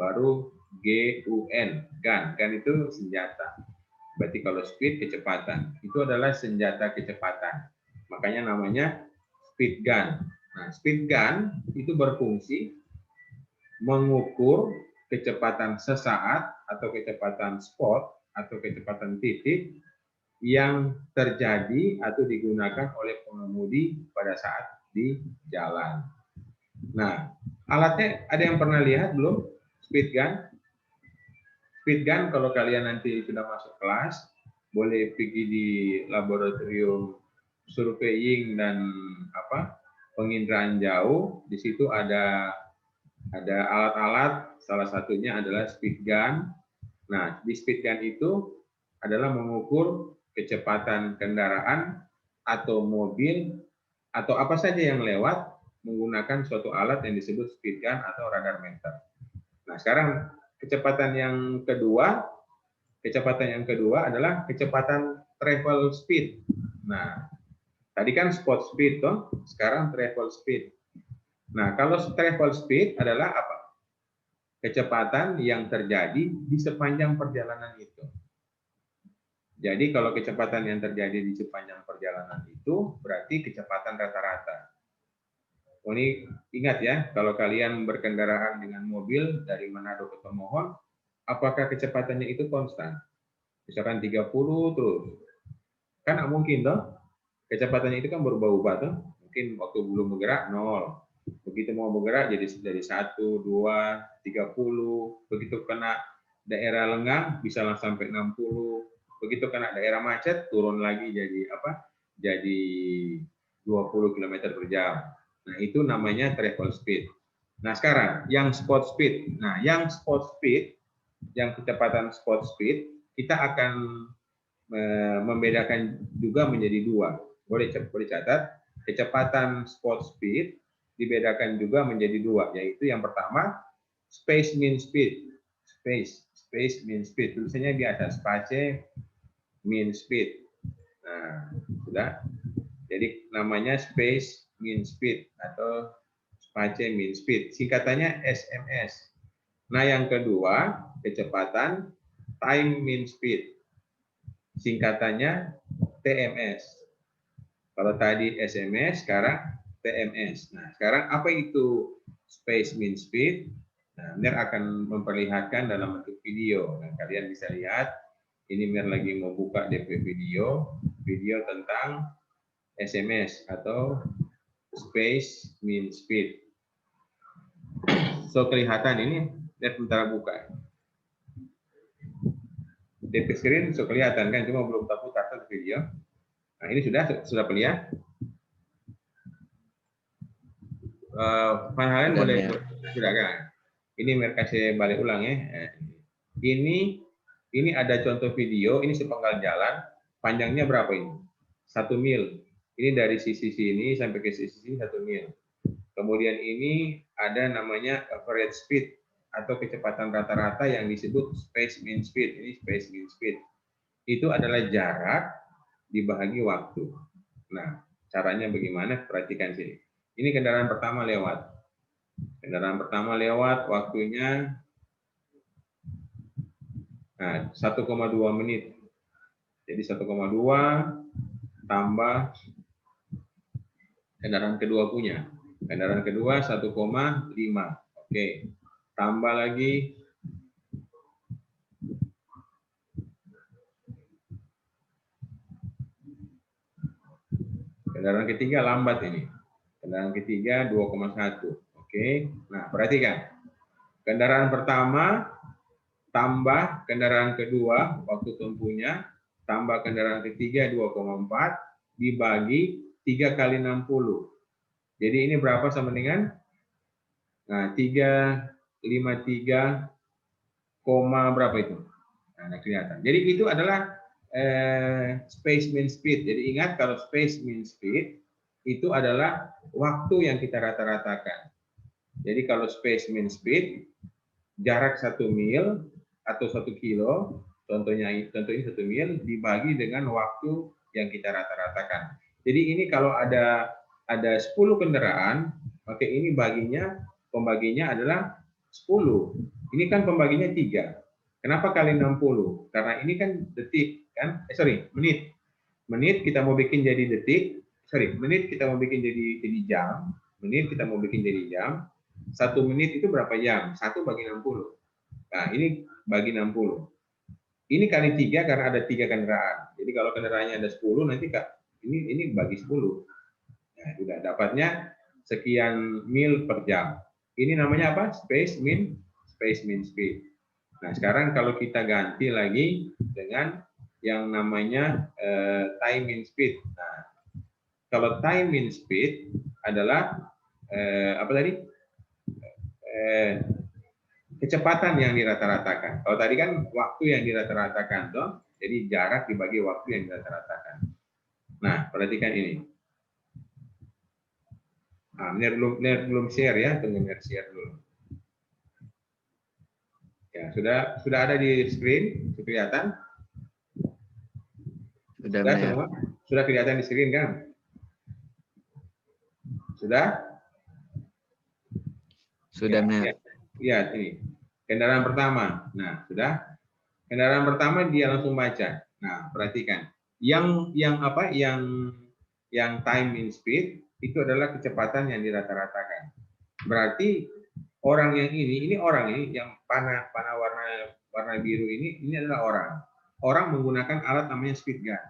[SPEAKER 1] baru GUN, gun. Gun itu senjata. Berarti kalau speed, kecepatan. Itu adalah senjata kecepatan. Makanya namanya speed gun. Nah, speed gun itu berfungsi mengukur kecepatan sesaat atau kecepatan spot atau kecepatan titik yang terjadi atau digunakan oleh pengemudi pada saat di jalan. Nah, alatnya ada yang pernah lihat belum? Speed gun. Speed gun kalau kalian nanti sudah masuk kelas, boleh pergi di laboratorium surveying dan penginderaan jauh. Di situ ada alat-alat, salah satunya adalah speed gun. Nah, di speed gun itu adalah mengukur kecepatan kendaraan atau mobil atau apa saja yang lewat menggunakan suatu alat yang disebut speed gun atau radar meter. Nah, sekarang kecepatan yang kedua adalah kecepatan travel speed. Nah, tadi kan spot speed toh, sekarang travel speed. Nah, kalau travel speed adalah apa? Kecepatan yang terjadi di sepanjang perjalanan itu. Jadi kalau kecepatan yang terjadi di sepanjang perjalanan itu berarti kecepatan rata-rata. Oh, ini ingat ya, kalau kalian berkendaraan dengan mobil dari Manado ke Tomohon, apakah kecepatannya itu konstan? Misalkan 30 terus. Kan nggak mungkin toh. Kecepatannya itu kan berubah-ubah toh. Mungkin waktu belum bergerak 0. Begitu mau bergerak jadi dari 1, 2, 30. Begitu kena daerah lengang bisa langsung sampai 60. Begitu kena daerah macet turun lagi jadi apa? Jadi 20 km per jam. Nah, itu namanya travel speed. Nah, sekarang yang spot speed. Nah, yang spot speed, yang kecepatan spot speed, kita akan membedakan juga menjadi dua. Boleh catat, kecepatan spot speed dibedakan juga menjadi dua, yaitu yang pertama space mean speed. Space mean speed. Tulisannya biasa, space mean speed. Nah, sudah. Jadi namanya space mean speed atau space mean speed. Singkatannya SMS. Nah, yang kedua, kecepatan time mean speed. Singkatannya TMS. Kalau tadi SMS, sekarang TMS. Nah, sekarang apa itu space mean speed Nah, Mir akan memperlihatkan dalam bentuk video. Dan kalian bisa lihat, ini Mir lagi mau buka DP video tentang SMS atau space mean speed. So kelihatan ini, Mir sebentar buka. DP screen so kelihatan kan, cuma belum putar video. Nah ini sudah lihat. Van Halen boleh sudah kan? Ini Mir kasih balik ulang ya. Ini ada contoh video, ini sepenggal jalan, panjangnya berapa ini? 1 mil. Ini dari sisi sini sampai ke sisi 1 mil. Kemudian ini ada namanya average speed atau kecepatan rata-rata yang disebut space mean speed. Ini space mean speed. Itu adalah jarak dibagi waktu. Nah, caranya bagaimana? Perhatikan sini. Ini kendaraan pertama lewat. Kendaraan pertama lewat, waktunya 1,2 menit. Jadi 1,2 tambah kendaraan kedua punya. Kendaraan kedua 1,5. Oke. Tambah lagi kendaraan ketiga lambat ini. Kendaraan ketiga 2,1. Oke. Nah, perhatikan. Kendaraan pertama tambah kendaraan kedua waktu tempuhnya tambah kendaraan ketiga 2,4 dibagi 3 kali 60. Jadi ini berapa sama dengan 353, berapa itu? Nah, kelihatan. Jadi itu adalah space mean speed. Jadi ingat kalau space mean speed itu adalah waktu yang kita rata-ratakan. Jadi kalau space mean speed jarak 1 mil atau 1 kilo, contohnya ini 1 mil dibagi dengan waktu yang kita rata-ratakan. Jadi ini kalau ada 10 kendaraan, oke, ini pembaginya adalah 10. Ini kan pembaginya 3. Kenapa kali 60? Karena ini kan detik kan? Menit. Menit kita mau bikin jadi detik, menit kita mau bikin jadi jam, menit kita mau bikin jadi jam. 1 menit itu berapa jam? 1 bagi 60. Nah, ini bagi 60. Ini kali 3 karena ada 3 kendaraan. Jadi kalau kendaraannya ada 10, nanti ini bagi 10. Nah, sudah dapatnya sekian mil per jam. Ini namanya apa? Space mean speed. Nah, sekarang kalau kita ganti lagi dengan yang namanya time mean speed. Nah, kalau time mean speed adalah apa tadi? Kecepatan yang dirata-ratakan. Kalau tadi kan waktu yang dirata-ratakan, toh. Jadi jarak dibagi waktu yang dirata-ratakan. Nah, perhatikan ini. Nah, belum share ya, tunggu share dulu. Ya, sudah ada di screen, kelihatan? Sudah semua? Sudah kelihatan di screen kan? Sudah?
[SPEAKER 3] Sudah,
[SPEAKER 1] ya, ya, ini. Kendaraan pertama. Nah, sudah. Kendaraan pertama dia langsung baca. Nah, perhatikan. Yang time mean speed itu adalah kecepatan yang dirata-ratakan. Berarti orang yang ini yang panah warna biru ini adalah orang. Orang menggunakan alat namanya speed gun.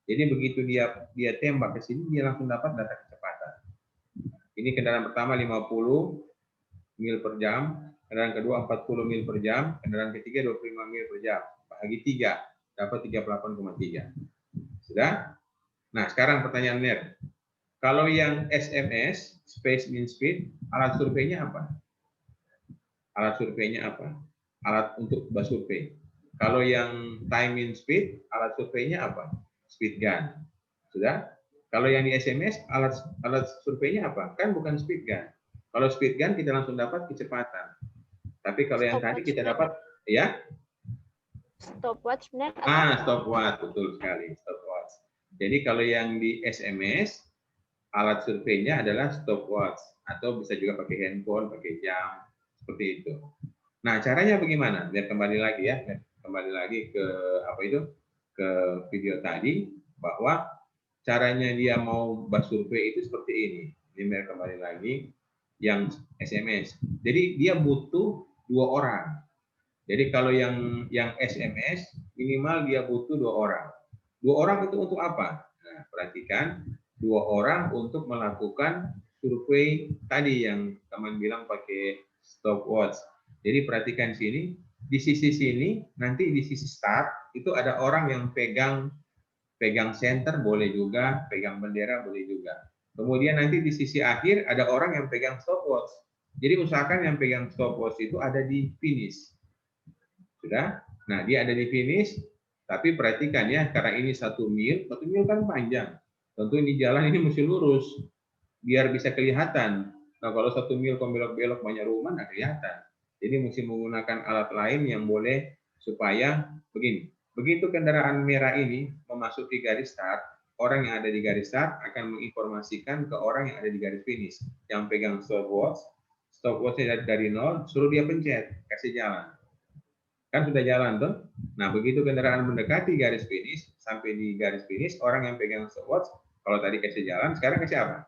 [SPEAKER 1] Jadi begitu dia tembak ke sini, dia langsung dapat data kecepatan. Ini kendaraan pertama 50 mil per jam, kendaraan kedua 40 mil per jam, kendaraan ketiga 25 mil per jam. Bagi 3, dapat 38,3. Sudah? Nah, sekarang pertanyaan Mir. Kalau yang SMS, space mean speed, alat surveinya apa? Alat surveinya apa? Alat untuk survei. Kalau yang time mean speed, alat surveinya apa? Speed gun. Sudah? Kalau yang di SMS, alat surveinya apa? Kan bukan speed gun. Kalau speed gun kita langsung dapat kecepatan. Tapi kalau yang tadi kita dapat, ya?
[SPEAKER 4] Stopwatch benar?
[SPEAKER 1] Stopwatch, betul sekali, stopwatch. Jadi kalau yang di SMS, alat surveinya adalah stopwatch atau bisa juga pakai handphone, pakai jam, seperti itu. Nah, caranya bagaimana? Biar kembali lagi ya, kembali lagi ke ke video tadi, bahwa caranya dia mau survei itu seperti ini. Ini biar kembali lagi yang SMS. Jadi dia butuh 2 orang. Jadi kalau yang SMS minimal dia butuh 2 orang. 2 orang itu untuk apa? Nah, perhatikan, 2 orang untuk melakukan survei tadi yang teman bilang pakai stopwatch. Jadi perhatikan sini, di sisi sini, nanti di sisi start itu ada orang yang pegang center boleh juga, pegang bendera boleh juga. Kemudian nanti di sisi akhir ada orang yang pegang stopwatch. Jadi usahakan yang pegang stopwatch itu ada di finish. Sudah? Nah, dia ada di finish, tapi perhatikan ya, karena ini 1 mil kan panjang. Tentu ini jalan ini mesti lurus, biar bisa kelihatan. Nah, kalau 1 mil kok belok-belok banyak rumah, nggak kelihatan. Jadi mesti menggunakan alat lain yang boleh supaya begini. Begitu kendaraan merah ini memasuki garis start, orang yang ada di garis start akan menginformasikan ke orang yang ada di garis finish. Yang pegang stopwatch-nya dari 0, suruh dia pencet, kasih jalan. Kan sudah jalan tuh. Nah, begitu kendaraan mendekati garis finish, sampai di garis finish, orang yang pegang stopwatch, kalau tadi kasih jalan, sekarang kasih apa?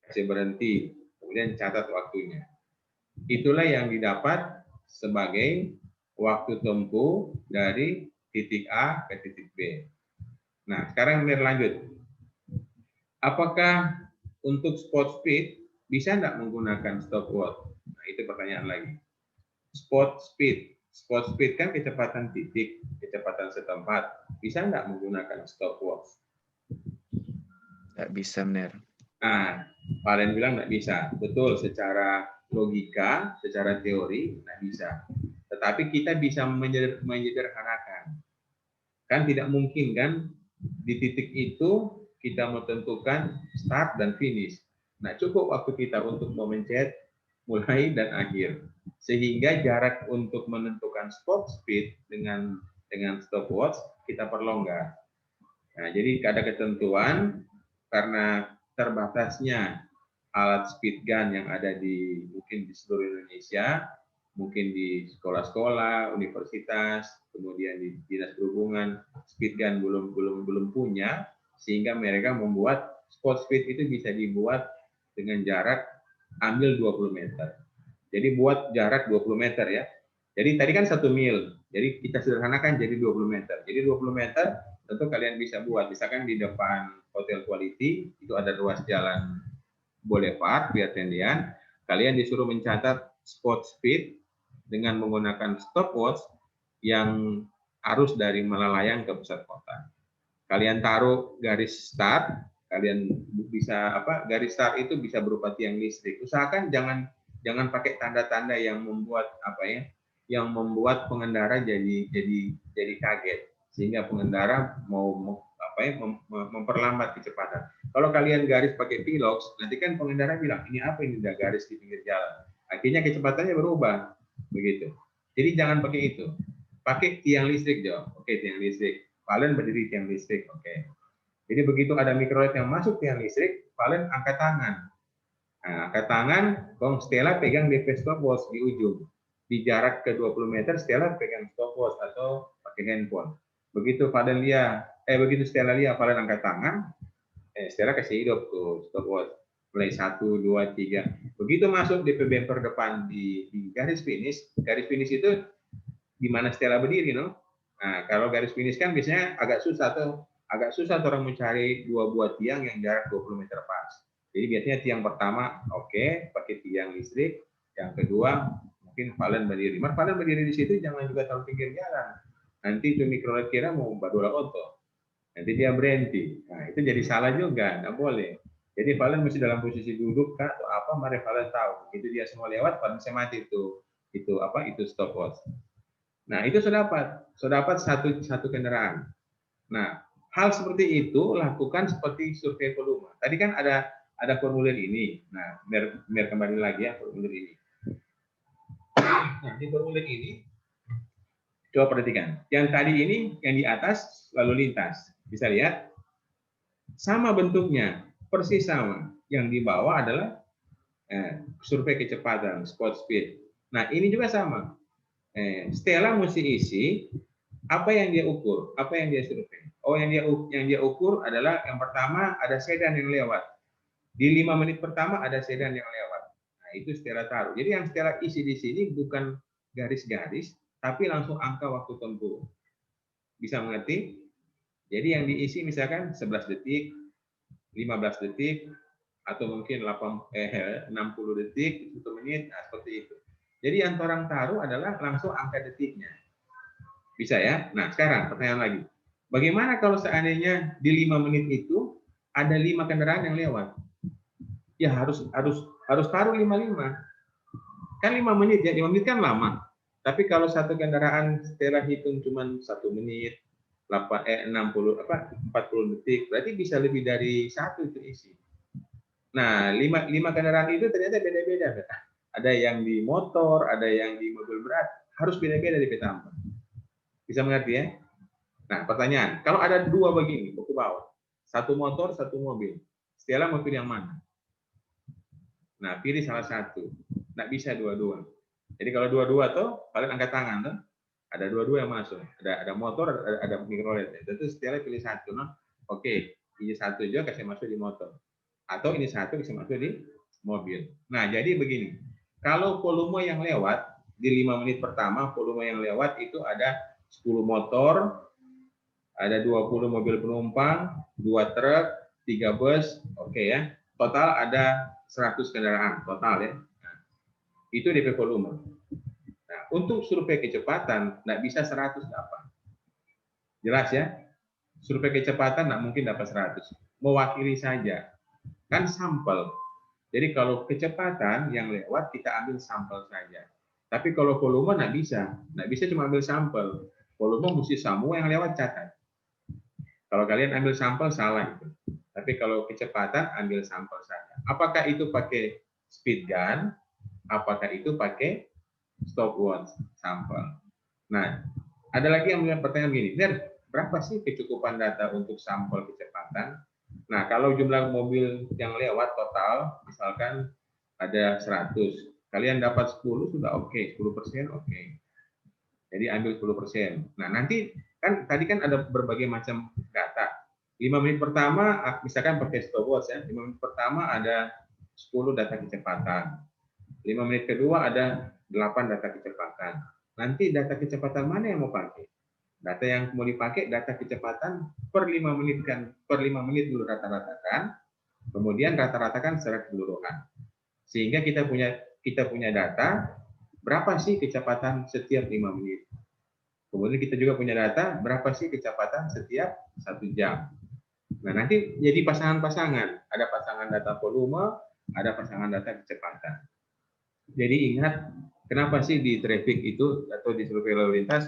[SPEAKER 1] Kasih berhenti, kemudian catat waktunya. Itulah yang didapat sebagai waktu tempuh dari titik A ke titik B. Nah, sekarang biar lanjut. Apakah untuk spot speed bisa enggak menggunakan stopwatch? Nah, itu pertanyaan lagi. Spot speed kan kecepatan titik, kecepatan setempat. Bisa enggak menggunakan stopwatch?
[SPEAKER 3] Nggak bisa, Mener.
[SPEAKER 1] Nah, Valen bilang nggak bisa. Betul, secara logika, secara teori nggak bisa. Tetapi kita bisa menyederhanakan. Kan tidak mungkin kan di titik itu kita menentukan start dan finish. Nah, cukup waktu kita untuk memencet mulai dan akhir. Sehingga jarak untuk menentukan spot speed dengan stopwatch kita perlonggar. Nah, jadi ada ketentuan karena terbatasnya alat speed gun yang ada mungkin di seluruh Indonesia, mungkin di sekolah-sekolah, universitas, kemudian di dinas perhubungan, speed gun belum punya, sehingga mereka membuat spot speed itu bisa dibuat dengan jarak ambil 20 meter. Jadi buat jarak 20 meter ya. Jadi tadi kan 1 mil, jadi kita sederhanakan jadi 20 meter. Jadi 20 meter tentu kalian bisa buat, misalkan di depan Hotel Quality, itu ada ruas jalan boulevard, lihat tendian, kalian disuruh mencatat spot speed dengan menggunakan stopwatch yang arus dari Malalayang ke pusat kota. Kalian taruh garis start, kalian bisa garis start itu bisa berupa tiang listrik. Usahakan jangan pakai tanda-tanda yang membuat yang membuat pengendara jadi kaget sehingga pengendara mau memperlambat kecepatan. Kalau kalian garis pakai pilox, nanti kan pengendara bilang ini apa ini udah garis di pinggir jalan. Akhirnya kecepatannya berubah begitu. Jadi jangan pakai itu. Pakai tiang listrik, Jo. Oke, tiang listrik. Valen berdiri tiang listrik. Oke. Jadi begitu ada microlight yang masuk tiang listrik, Valen angkat tangan. Nah, angkat tangan, Stella pegang DP stopwatch di ujung. Di jarak ke 20 meter, Stella pegang stopwatch atau pakai handphone. Begitu begitu Stella lihat Valen angkat tangan, Stella kasih hidup tuh stopwatch. Mulai 1, 2, 3. Begitu masuk DP bumper depan di garis finish itu di mana Stella berdiri, no? Nah, kalau garis finish kan biasanya agak susah orang mencari 2 buah tiang yang jarak 20 meter pas. Jadi biasanya tiang pertama pakai tiang listrik, yang kedua mungkin Valen berdiri. Valen berdiri di situ jangan juga taruh pinggir jalan. Nanti itu microlight kira mau badola oto. Nanti dia berhenti. Nah, itu jadi salah juga, nggak boleh. Jadi Valen mesti dalam posisi duduk kah atau apa, mari Valen tahu. Begitu dia semua lewat, Valen bisa mati itu stopwatch. Nah, itu sudah dapat satu kendaraan. Nah, hal seperti itu lakukan seperti survei volume. Tadi kan ada formulir ini. Nah, biar kembali lagi ya formulir ini. Nah, di formulir ini coba perhatikan. Yang tadi ini yang di atas lalu lintas. Bisa lihat? Sama bentuknya, persis sama. Yang di bawah adalah survei kecepatan, spot speed. Nah, ini juga sama. Stella mesti isi apa yang dia ukur, apa yang dia survei. Yang dia ukur adalah yang pertama ada sedan yang lewat. Di 5 menit pertama ada sedan yang lewat. Nah, itu Stella taruh. Jadi yang Stella isi di sini bukan garis-garis, tapi langsung angka waktu tempuh. Bisa mengerti? Jadi yang diisi misalkan 11 detik, 15 detik, atau mungkin 60 detik, 1 menit, nah seperti itu. Jadi yang orang taruh adalah langsung angka detiknya. Bisa ya? Nah sekarang pertanyaan lagi. Bagaimana kalau seandainya di 5 menit itu ada 5 kendaraan yang lewat? Ya harus taruh 55. Kan 5 menit ya, 5 menit kan lama. Tapi kalau satu kendaraan setelah hitung cuma 1 menit, 40 detik, berarti bisa lebih dari 1 itu isi. Nah, 5 kendaraan itu ternyata beda-beda. Ada yang di motor, ada yang di mobil berat, harus beda-beda di P4. Bisa mengerti ya? Nah, pertanyaan, kalau ada 2 begini, buku bawah, 1 motor, 1 mobil, Stella mau pilih yang mana? Nah, pilih salah satu. Nggak bisa dua-dua. Jadi kalau dua-dua tuh, kalian angkat tangan tuh, ada dua-dua yang masuk. Ada motor, ada mikrolet. Tentu Stella pilih satu, no? Oke, ini satu juga kasih masuk di motor. Atau ini satu kasih masuk di mobil. Nah, jadi begini. Kalau volume yang lewat di 5 menit pertama, volume yang lewat itu ada 10 motor, ada 20 mobil penumpang, 2 truk, 3 bus, oke ya. Total ada 100 kendaraan total ya. Nah, itu DP volume. Nah, untuk survei kecepatan nggak bisa 100 dapat. Jelas ya? Survei kecepatan nggak mungkin dapat 100. Mewakili saja. Kan sampel. Jadi kalau kecepatan yang lewat kita ambil sampel saja. Tapi kalau volume nggak bisa. Nggak bisa cuma ambil sampel. Volume mesti semua yang lewat catat. Kalau kalian ambil sampel salah itu. Tapi kalau kecepatan ambil sampel saja. Apakah itu pakai speed gun? Apakah itu pakai stopwatch sampel? Nah, ada lagi yang punya pertanyaan gini, berapa sih kecukupan data untuk sampel kecepatan? Nah, kalau jumlah mobil yang lewat total, misalkan ada 100, kalian dapat 10 sudah oke, 10% oke. Jadi ambil 10%. Nah, nanti kan tadi kan ada berbagai macam data. 5 menit pertama, misalkan pakai stopwatch ya, 5 menit pertama ada 10 data kecepatan. 5 menit kedua ada 8 data kecepatan. Nanti data kecepatan mana yang mau pakai? Data yang mau dipakai data kecepatan per 5 menit kan, per 5 menit dulu rata-ratakan, kemudian rata-ratakan secara keseluruhan. Sehingga kita punya data berapa sih kecepatan setiap 5 menit. Kemudian kita juga punya data berapa sih kecepatan setiap 1 jam. Nah, nanti jadi pasangan-pasangan. Ada pasangan data volume, ada pasangan data kecepatan. Jadi ingat, kenapa sih di traffic itu atau di survei lalu lintas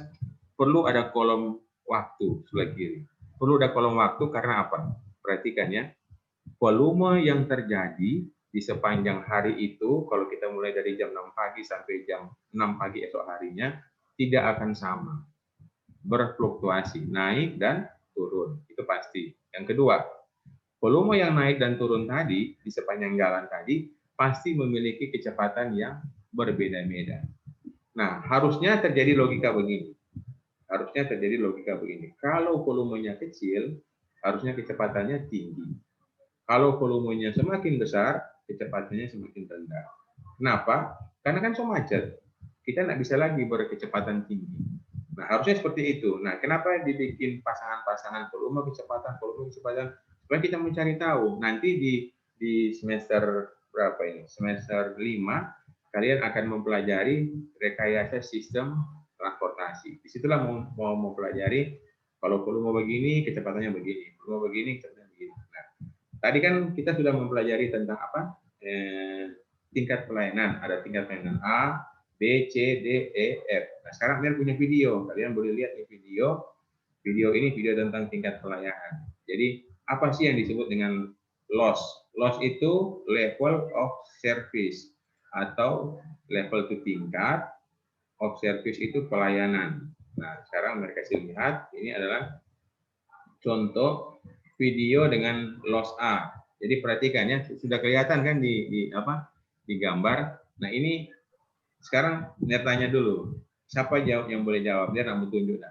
[SPEAKER 1] perlu ada kolom waktu sebelah kiri. Perlu ada kolom waktu karena apa? Perhatikan ya, volume yang terjadi di sepanjang hari itu, kalau kita mulai dari jam 6 pagi sampai jam 6 pagi esok harinya, tidak akan sama. Berfluktuasi, naik dan turun, itu pasti. Yang kedua, volume yang naik dan turun tadi, di sepanjang jalan tadi, pasti memiliki kecepatan yang berbeda-beda. Nah, harusnya terjadi logika begini. Kalau volumenya kecil, harusnya kecepatannya tinggi. Kalau volumenya semakin besar, kecepatannya semakin rendah. Kenapa? Karena kan so macet. Kita nggak bisa lagi berkecepatan tinggi. Nah, harusnya seperti itu. Nah, kenapa dibikin pasangan-pasangan volume kecepatan, supaya kita mencari tahu. Nanti di semester berapa ini? Semester 5, kalian akan mempelajari rekayasa sistem transportasi. Disitulah mau mempelajari kalau volume begini, kecepatannya begini. Volume begini, kecepatannya begini. Nah, tadi kan kita sudah mempelajari tentang apa? Tingkat pelayanan. Ada tingkat pelayanan A, B, C, D, E, F. Nah, sekarang kalian punya video. Kalian boleh lihat di video. Video ini video tentang tingkat pelayanan. Jadi, apa sih yang disebut dengan loss? Loss itu level of service atau level to tingkat, of service itu pelayanan. Nah, sekarang mereka kasih lihat, ini adalah contoh video dengan loss A. Jadi perhatikan ya, sudah kelihatan kan di gambar. Nah, ini sekarang saya tanya dulu, siapa yang boleh jawab? Dia nggak tunjuk.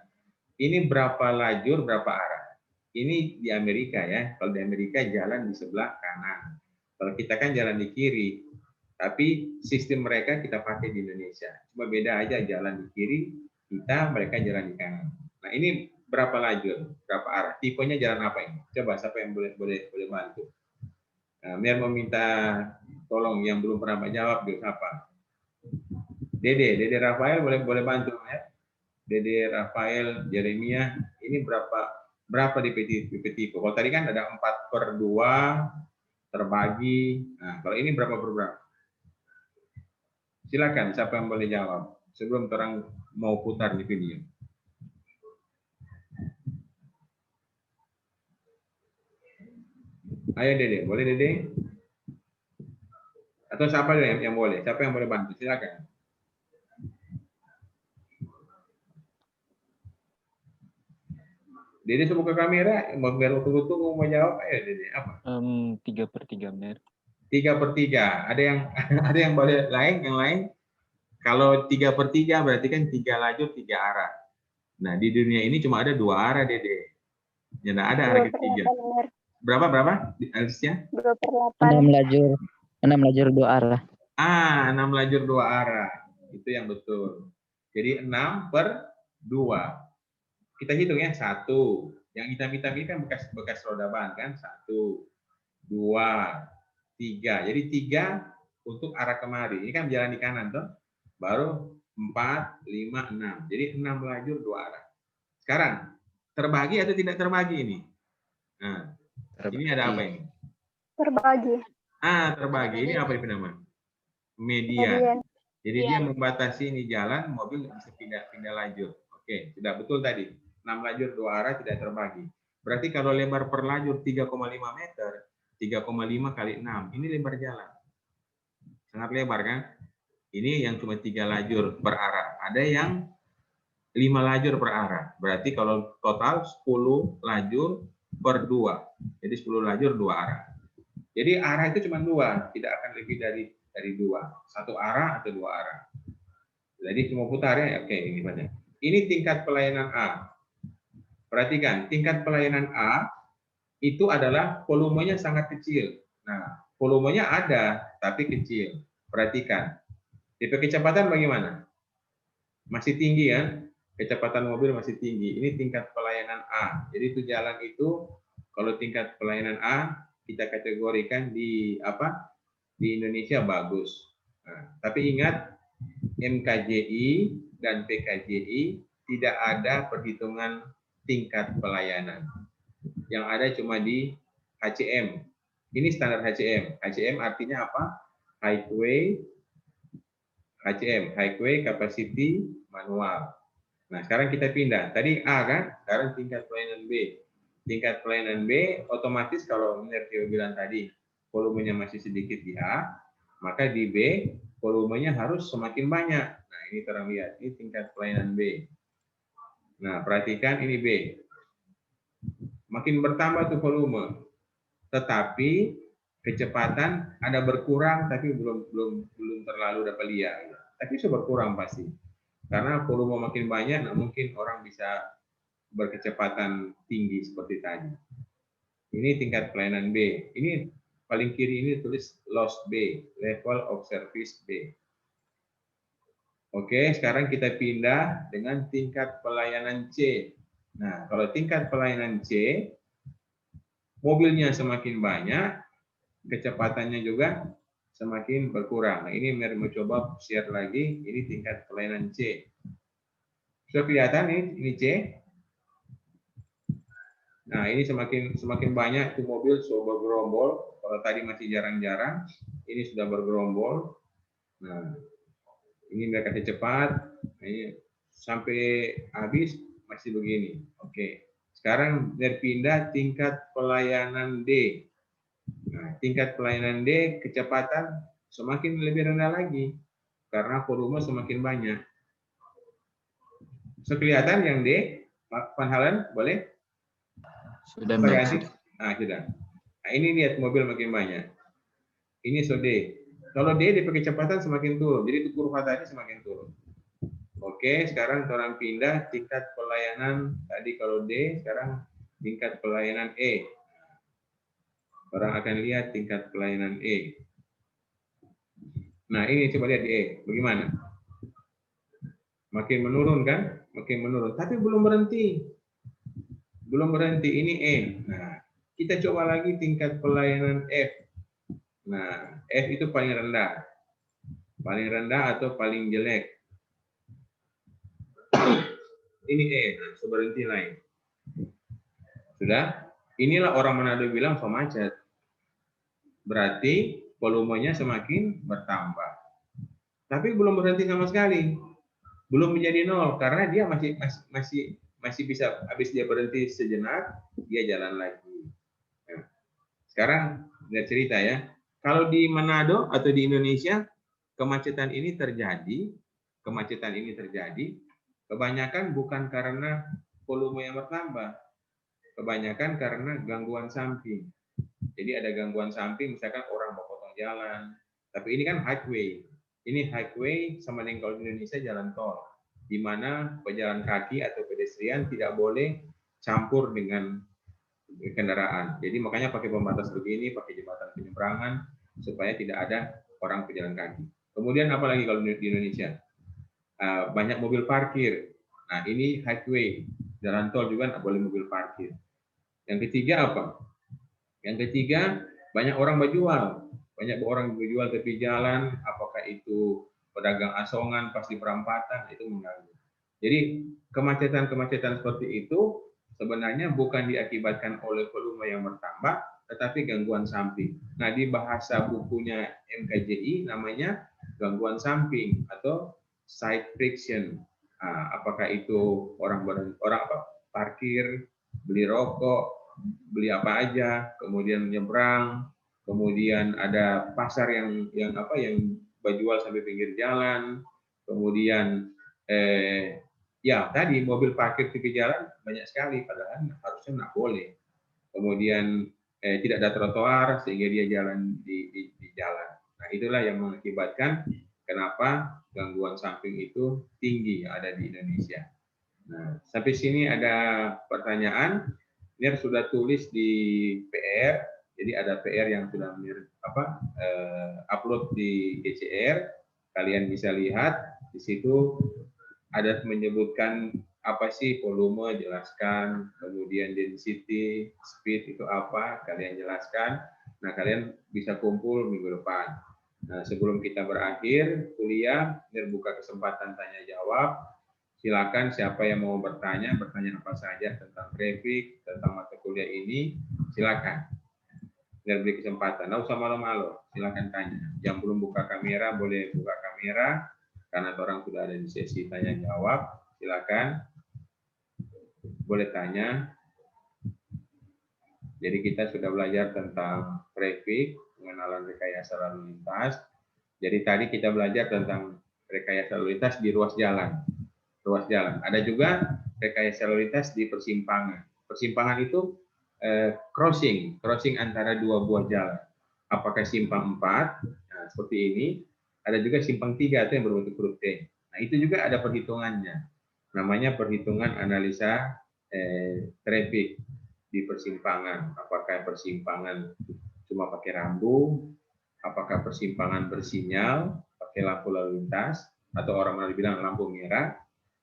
[SPEAKER 1] Ini berapa lajur, berapa arah? Ini di Amerika ya. Kalau di Amerika jalan di sebelah kanan. Kalau kita kan jalan di kiri. Tapi sistem mereka kita pakai di Indonesia. Cuma beda aja jalan di kiri, kita, mereka jalan di kanan. Nah, ini berapa lajur, berapa arah? Tipenya jalan apa ini? Coba siapa yang boleh bantu? Nah, Mir meminta tolong yang belum pernah jawab di siapa? Dede Rafael boleh bantu ya? Dede Rafael, Jeremia, ini berapa di PT? Kalau tadi kan ada 4/2 terbagi. Nah, kalau ini berapa per berapa? Silakan, siapa yang boleh jawab sebelum orang mau putar di video. Ayo Dede, boleh Dede? Atau siapa yang boleh? Siapa yang boleh bantu? Silakan. Dede coba ke kamera, biar tunggu mau jawab. Ayo Dede, apa?
[SPEAKER 7] 3/3 Mer.
[SPEAKER 1] 3/3. Ada yang boleh yang lain? Kalau 3/3 berarti kan 3 lajur 3 arah. Nah, di dunia ini cuma ada 2 arah, Dede. Ya, nggak ada arah ketiga. Berapa? Harusnya?
[SPEAKER 5] 2/8.
[SPEAKER 7] 6 lajur 2 arah.
[SPEAKER 1] 6 lajur 2 arah. Itu yang betul. Jadi 6/2. Kita hitung ya, 1. Yang hitam-hitam ini kan bekas roda ban kan? 1, 2, 3. Jadi 3 untuk arah kemari. Ini kan jalan di kanan tuh. Baru 4, 5, 6. Jadi 6 lajur 2 arah. Sekarang terbagi atau tidak terbagi ini? Nah, ini ada apa ini?
[SPEAKER 5] Terbagi.
[SPEAKER 1] Terbagi. Ini apa nama? Median. Jadi dia
[SPEAKER 4] Median.
[SPEAKER 1] membatasi ini jalan, mobil bisa pindah lajur. Oke, sudah betul tadi. 6 lajur 2 arah tidak terbagi. Berarti kalau lebar per lajur 3,5 meter, 3,5 kali 6. Ini lebar jalan. Sangat lebar kan? Ini yang cuma 3 lajur per arah. Ada yang 5 lajur per arah. Berarti kalau total 10 lajur per 2. Jadi 10 lajur 2 arah. Jadi arah itu cuma 2, tidak akan lebih dari 2. 1 arah atau 2 arah. Jadi cuma putarnya, oke, ini banyak. Ini tingkat pelayanan A. Perhatikan, tingkat pelayanan A itu adalah volumenya sangat kecil. Nah, volumenya ada, tapi kecil. Perhatikan. Tipe kecepatan bagaimana? Masih tinggi kan? Kecepatan mobil masih tinggi. Ini tingkat pelayanan A. Jadi itu jalan itu, kalau tingkat pelayanan A, kita kategorikan di Indonesia bagus. Nah, tapi ingat, MKJI dan PKJI tidak ada perhitungan tingkat pelayanan. Yang ada cuma di HCM. Ini standar HCM. HCM artinya apa? Highway Capacity Manual. Nah, sekarang kita pindah. Tadi A kan? Sekarang tingkat pelayanan B. Tingkat pelayanan B otomatis kalau Nertio bilang tadi volumenya masih sedikit di A, maka di B volumenya harus semakin banyak. Nah, ini terang lihat. Ini tingkat pelayanan B. Nah, perhatikan ini B. Makin bertambah tuh volume. Tetapi kecepatan ada berkurang tapi belum terlalu dapat lihat. Tapi sudah berkurang pasti. Karena volume makin banyak, nah mungkin orang bisa berkecepatan tinggi seperti tadi. Ini tingkat pelayanan B. Ini paling kiri ini tulis loss B, level of service B. Oke, sekarang kita pindah dengan tingkat pelayanan C. Nah, kalau tingkat pelayanan C, mobilnya semakin banyak, kecepatannya juga semakin berkurang. Nah, ini mari mencoba share lagi. Ini tingkat pelayanan C. Sudah kelihatan ini C. Nah, ini semakin banyak tuh mobil sudah bergerombol. Kalau tadi masih jarang-jarang, ini sudah bergerombol. Nah, ini mereka cepat. Ini sampai habis masih begini. Oke. Sekarang berpindah tingkat pelayanan D. Nah, tingkat pelayanan D kecepatan semakin lebih rendah lagi karena volume semakin banyak. Kelihatan yang D, Van Halen, boleh?
[SPEAKER 3] Sudah,
[SPEAKER 1] Nah, sudah. Nah, ini lihat mobil makin banyak. Ini so D. Kalau D kecepatan semakin turun, jadi itu kurva tadi semakin turun. Oke, sekarang orang pindah tingkat pelayanan tadi kalau D, sekarang tingkat pelayanan E. Orang akan lihat tingkat pelayanan E. Nah, ini coba lihat di E. Bagaimana? Makin menurun kan? Makin menurun. Tapi belum berhenti. Belum berhenti. Ini E. Nah, kita coba lagi tingkat pelayanan F. Nah, F itu paling rendah. Paling rendah atau paling jelek. Ini E. Berhenti lain. Sudah? Inilah orang Manado bilang so macet. Berarti volumenya semakin bertambah. Tapi belum berhenti sama sekali. Belum menjadi nol karena dia masih bisa, habis dia berhenti sejenak, dia jalan lagi. Nah, sekarang lihat cerita ya. Kalau di Manado atau di Indonesia kemacetan ini terjadi, kebanyakan bukan karena volume yang bertambah, kebanyakan karena gangguan samping. Jadi ada gangguan samping, misalkan orang mau potong jalan. Tapi ini kan highway. Ini highway sama dengan kalau di Indonesia jalan tol, di mana pejalan kaki atau pedestrian tidak boleh campur dengan kendaraan. Jadi makanya pakai pembatas begini, pakai jembatan penyeberangan supaya tidak ada orang pejalan kaki. Kemudian apalagi kalau di Indonesia? Banyak mobil parkir. Nah, ini highway. Jalan tol juga nggak boleh mobil parkir. Yang ketiga apa? Yang ketiga, banyak orang berjual. Banyak orang berjual tepi jalan, apakah itu pedagang asongan pas di perempatan, itu mengganggu. Jadi kemacetan-kemacetan seperti itu sebenarnya bukan diakibatkan oleh volume yang bertambah, tetapi gangguan samping. Nah, di bahasa bukunya MKJI namanya gangguan samping atau side friction. Apakah itu orang parkir, beli rokok, beli apa aja, kemudian nyebrang, kemudian ada pasar yang berjual sampai pinggir jalan, kemudian ya tadi mobil parkir di jalan banyak sekali, padahal harusnya nggak boleh. Kemudian tidak ada trotoar sehingga dia jalan di jalan. Nah, itulah yang mengakibatkan kenapa gangguan samping itu tinggi yang ada di Indonesia. Nah, sampai sini ada pertanyaan. Mir sudah tulis di PR, jadi ada PR yang sudah upload di GCR. Kalian bisa lihat di situ ada menyebutkan apa sih volume, jelaskan, kemudian density, speed itu apa, kalian jelaskan. Nah, kalian bisa kumpul minggu depan. Nah, sebelum kita berakhir kuliah, Mir buka kesempatan tanya jawab. Silakan siapa yang mau bertanya apa saja tentang grafik, tentang mata kuliah ini, silakan. Biar beri kesempatan. Nggak usah malu-malu, silakan tanya. Yang belum buka kamera boleh buka kamera, karena orang sudah ada di sesi tanya jawab. Silakan, boleh tanya. Jadi kita sudah belajar tentang grafik, pengenalan rekayasa lalu lintas. Jadi tadi kita belajar tentang rekayasa lalu lintas di ruas jalan. Ada juga rekayasa lalu lintas di persimpangan. Persimpangan itu crossing antara dua buah jalan. Apakah simpang 4, nah, seperti ini. Ada juga simpang 3 itu yang berbentuk huruf T. Nah, itu juga ada perhitungannya. Namanya perhitungan analisa traffic di persimpangan. Apakah persimpangan cuma pakai rambu, apakah persimpangan bersinyal, pakai lampu lalu lintas, atau orang bilang lampu merah.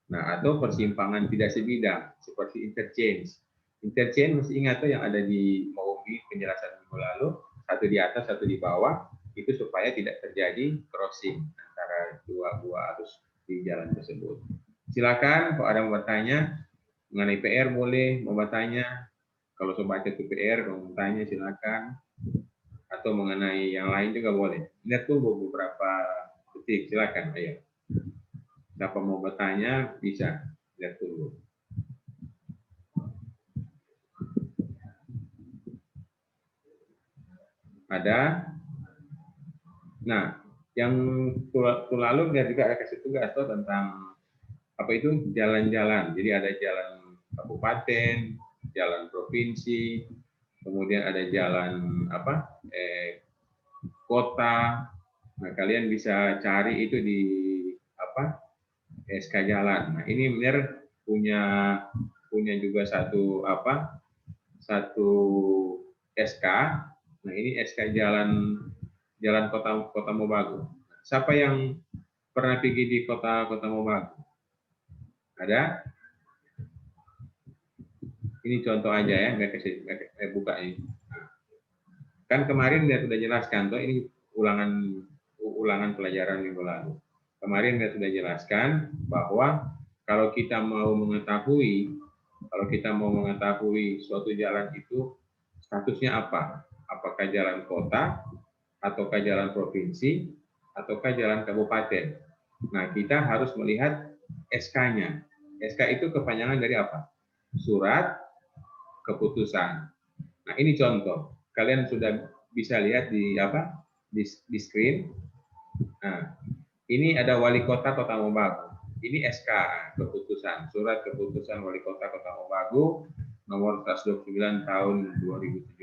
[SPEAKER 1] Nah, atau persimpangan tidak sebidang seperti interchange. Interchange mesti ingat tuh yang ada di MOBI penjelasan minggu lalu, satu di atas, satu di bawah, itu supaya tidak terjadi crossing antara dua buah arus di jalan tersebut. Silakan kalau ada yang mau bertanya mengenai PR boleh mau bertanya. Kalau sobat itu PR mau bertanya silakan. Atau mengenai yang lain juga boleh. Lihat tunggu beberapa detik, silakan. Ayo. Siapa mau bertanya bisa, lihat dulu. Ada? Nah, yang lalu dia juga ada kasih tugas tuh tentang apa itu jalan-jalan. Jadi ada jalan kabupaten, jalan provinsi, kemudian ada jalan kota. Nah, kalian bisa cari itu di SK jalan. Nah, ini Mir punya juga satu SK. Nah, ini SK jalan Kota Mobagu. siapa yang pernah pergi di kota Mobagu? Ada? Ini contoh aja ya, saya buka ini. Kan kemarin dia sudah jelaskan, toh ini ulangan pelajaran minggu lalu. Kemarin dia sudah jelaskan bahwa kalau kita mau mengetahui suatu jalan itu statusnya apa? Apakah jalan kota, ataukah jalan provinsi, ataukah jalan kabupaten? Nah, kita harus melihat SK-nya. SK itu kepanjangan dari apa? Surat keputusan. Nah, ini contoh. Kalian sudah bisa lihat di di screen. Nah, ini ada wali kota Kota Mobagu. Ini SK keputusan, surat keputusan wali kota Kota Mobagu nomor 129 tahun 2017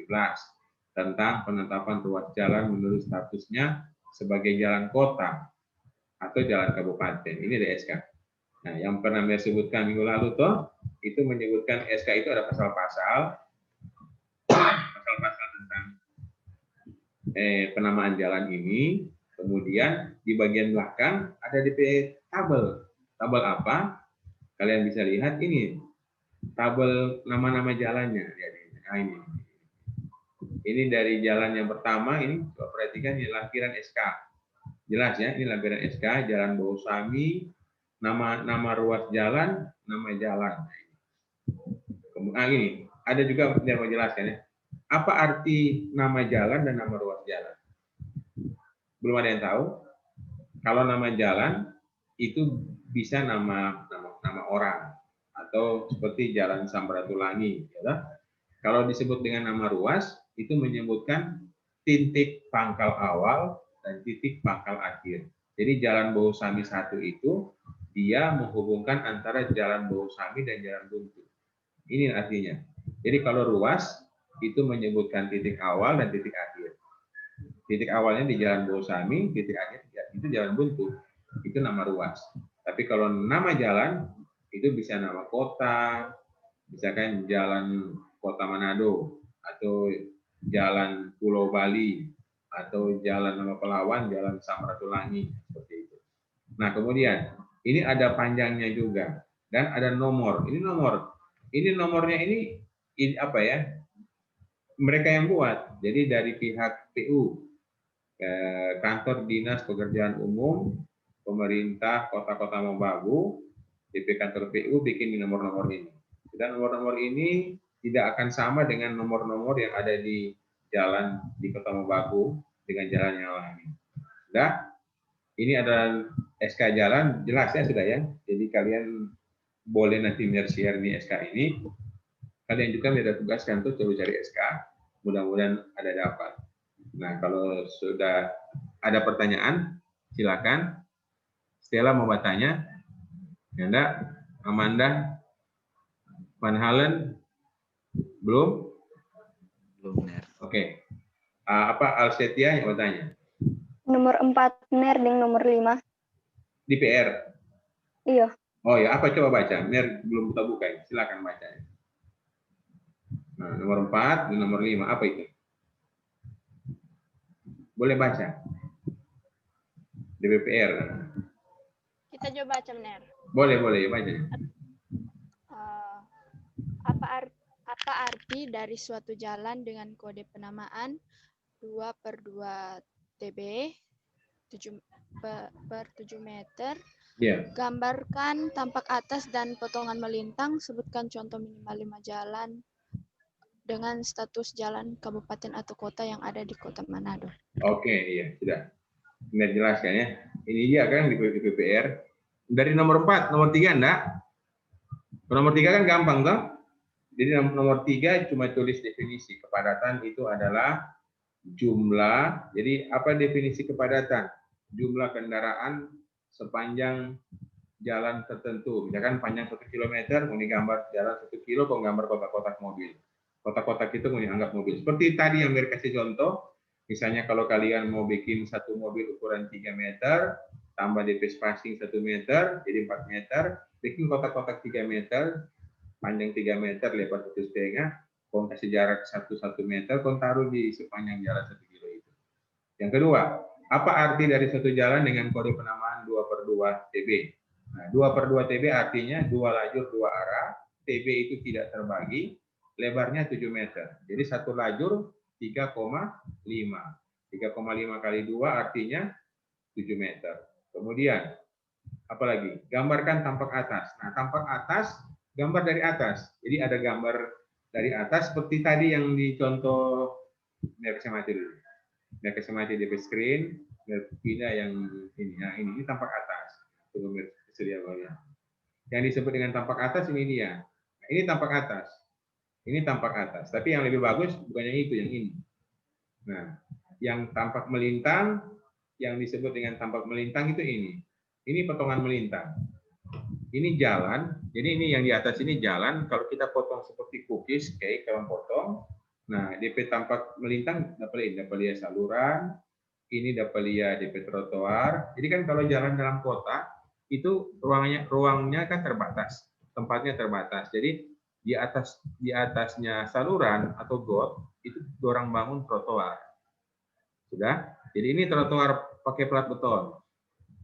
[SPEAKER 1] tentang penetapan ruas jalan menurut statusnya sebagai jalan kota atau jalan kabupaten. Ini ada SK. Nah, yang pernah saya sebutkan minggu lalu toh, itu menyebutkan SK itu ada pasal-pasal tentang penamaan jalan ini. Kemudian di bagian belakang ada DP tabel. Tabel apa? Kalian bisa lihat ini. Tabel nama-nama jalannya. Nah, ini dari jalan yang pertama, ini coba perhatikan ini lampiran SK. Jelas ya, ini lampiran SK, Jalan Bawusami, nama ruas jalan, nama jalan. Nah, ini ada juga yang mau jelaskan ya. Apa arti nama jalan dan nama ruas jalan? Belum ada yang tahu. Kalau nama jalan itu bisa nama orang atau seperti Jalan Samratulangi, ya. Kalau disebut dengan nama ruas itu menyebutkan titik pangkal awal dan titik pangkal akhir. Jadi Jalan Bawusami 1 itu dia menghubungkan antara Jalan Bawusami dan Jalan Buntu. Ini artinya. Jadi kalau ruas itu menyebutkan titik awal dan titik akhir. Titik awalnya di Jalan Bawusami, titik akhir itu Jalan Buntu. Itu nama ruas. Tapi kalau nama jalan itu bisa nama kota, misalkan Jalan Kota Manado atau Jalan Pulau Bali atau Jalan Nama Pelawan, Jalan Samratulangi seperti itu. Nah, kemudian ini ada panjangnya juga dan ada nomor. Ini nomornya ini apa ya? Mereka yang buat. Jadi dari pihak PU, Kantor Dinas Pekerjaan Umum Pemerintah Kota-Kota Mobagu, DP Kantor PU bikin nomor-nomor ini. Dan nomor-nomor ini tidak akan sama dengan nomor-nomor yang ada di jalan di Kota Mobagu dengan jalan yang lain. Sudah? Ini ada SK jalan, jelas ya sudah ya. Jadi kalian boleh nanti share nih SK ini. Kalian juga ada tugas kan tuh coba cari SK. Mudah-mudahan ada dapat. Nah, kalau sudah ada pertanyaan, silakan. Stella mau bertanya? Yanda, Amanda, Van Halen, belum?
[SPEAKER 3] Belum, Ner.
[SPEAKER 1] Oke. Apa Alsetia yang bertanya?
[SPEAKER 5] Nomor 4 Ner dengan nomor 5.
[SPEAKER 1] Di PR?
[SPEAKER 5] Iya.
[SPEAKER 1] Oh ya, apa coba baca? Mer belum kita buka, silakan baca. Nah, nomor 4 dan nomor 5, apa itu? Boleh baca? DPR.
[SPEAKER 4] Kita coba baca, Ner.
[SPEAKER 1] Boleh, baca.
[SPEAKER 2] Apa arti dari suatu jalan dengan kode penamaan 2/2 TB 7/7 meter?
[SPEAKER 1] Iya.
[SPEAKER 2] Gambarkan tampak atas dan potongan melintang. Sebutkan contoh minimal 5 jalan dengan status jalan kabupaten atau kota yang ada di Kota Manado.
[SPEAKER 1] Oke, iya, sudah. Benar jelaskan ya. Ini dia kan di PPR. Dari nomor 4, nomor 3 enggak? Nomor 3 kan gampang toh? Jadi nomor 3 cuma tulis definisi. Kepadatan itu adalah jumlah. Jadi apa definisi kepadatan? Jumlah kendaraan sepanjang jalan tertentu. Misalkan panjang 1 kilometer, mau digambar jalan 1 kilo, kok gambar kotak-kotak mobil. Kotak-kotak itu mau dianggap mobil. Seperti tadi yang saya kasih contoh, misalnya kalau kalian mau bikin satu mobil ukuran 3 meter, tambah DP spacing 1 meter, jadi 4 meter, bikin kotak-kotak 3 meter, panjang 3 meter, lebar 1,5, kau kasih jarak 1 meter, kau taruh di sepanjang jalan 1 kilo itu. Yang kedua, Apa arti dari suatu jalan dengan kode penamaan 2/2 TB? Nah, 2/2 TB artinya 2 lajur 2 arah, TB itu tidak terbagi, lebarnya 7 meter. Jadi satu lajur 3,5. 3,5 kali 2 artinya 7 meter. Kemudian, apalagi? Gambarkan tampak atas. Nah, tampak atas, gambar dari atas. Jadi ada gambar dari atas seperti tadi yang di contoh mati dulu. Mati DP screen, pindah yang ini. Nah, ini tampak atas. Tunggu sedia ya. Yang disebut dengan tampak atas ini dia. Nah, ini tampak atas. Ini tampak atas. Tapi yang lebih bagus bukan yang itu, yang ini. Nah, yang tampak melintang, yang disebut dengan tampak melintang itu ini. Ini potongan melintang. Ini jalan. Jadi ini yang di atas ini jalan. Kalau kita potong seperti cookies, kayak kalau potong. Nah, DP tampak melintang dapat lihat saluran. Ini dapat lihat DP trotoar. Jadi kan kalau jalan dalam kota itu ruangnya kan terbatas, tempatnya terbatas. Jadi di atasnya saluran atau got itu orang bangun trotoar. Sudah? Jadi ini trotoar pakai plat beton.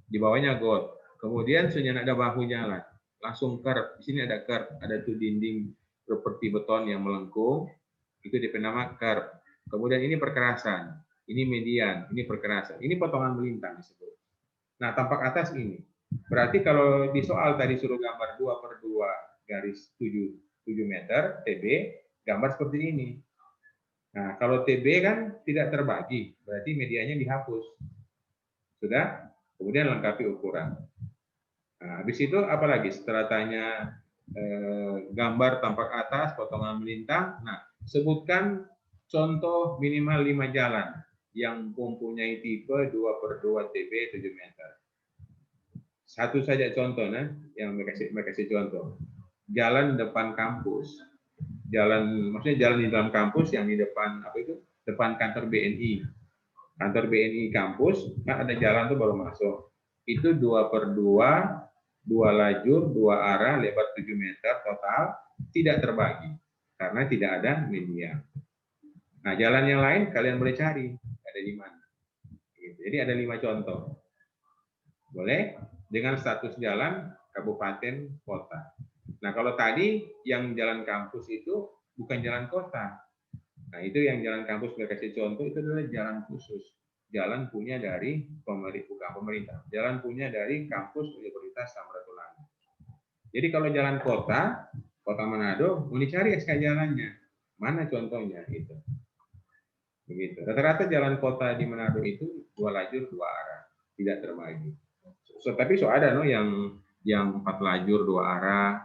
[SPEAKER 1] Di bawahnya got. Kemudian sudah ada bahu jalan. Langsung curb. Di sini ada curb. Ada tuh dinding seperti beton yang melengkung. Itu nama curb. Kemudian ini perkerasan. Ini median. Ini perkerasan. Ini potongan melintang disebut. Nah, tampak atas ini. Berarti kalau di soal tadi suruh gambar 2/2 garis 7 meter TB, gambar seperti ini. Nah, kalau TB kan tidak terbagi, berarti medianya dihapus. Sudah? Kemudian lengkapi ukuran. Nah, habis itu apalagi? Setelah tanya gambar tampak atas, potongan melintang. Nah, sebutkan contoh minimal 5 jalan yang mempunyai tipe 2/2 TB 7 meter. Satu saja contoh, nah, yang mereka kasih contoh. Jalan depan kampus, maksudnya jalan di dalam kampus yang di depan apa itu? Depan kantor BNI. Kantor BNI kampus, kan ada jalan tuh baru masuk. Itu 2/2, 2 lajur, 2 arah, lebar 7 meter total, tidak terbagi karena tidak ada media. Nah, jalan yang lain kalian boleh cari ada di mana. Jadi ada 5 contoh. Boleh? Dengan status jalan kabupaten kota. Nah, kalau tadi yang jalan kampus itu bukan jalan kota. Nah, itu yang jalan kampus mereka kasih contoh itu adalah jalan khusus. Jalan punya dari pemerintah. Jalan punya dari kampus Universitas Samratulangi. Jadi kalau jalan kota Manado, mau dicari SK jalannya. Mana contohnya itu? Begitu. Rata-rata jalan kota di Manado itu 2 lajur 2 arah, tidak terbagi. Tapi ada yang 4 lajur 2 arah,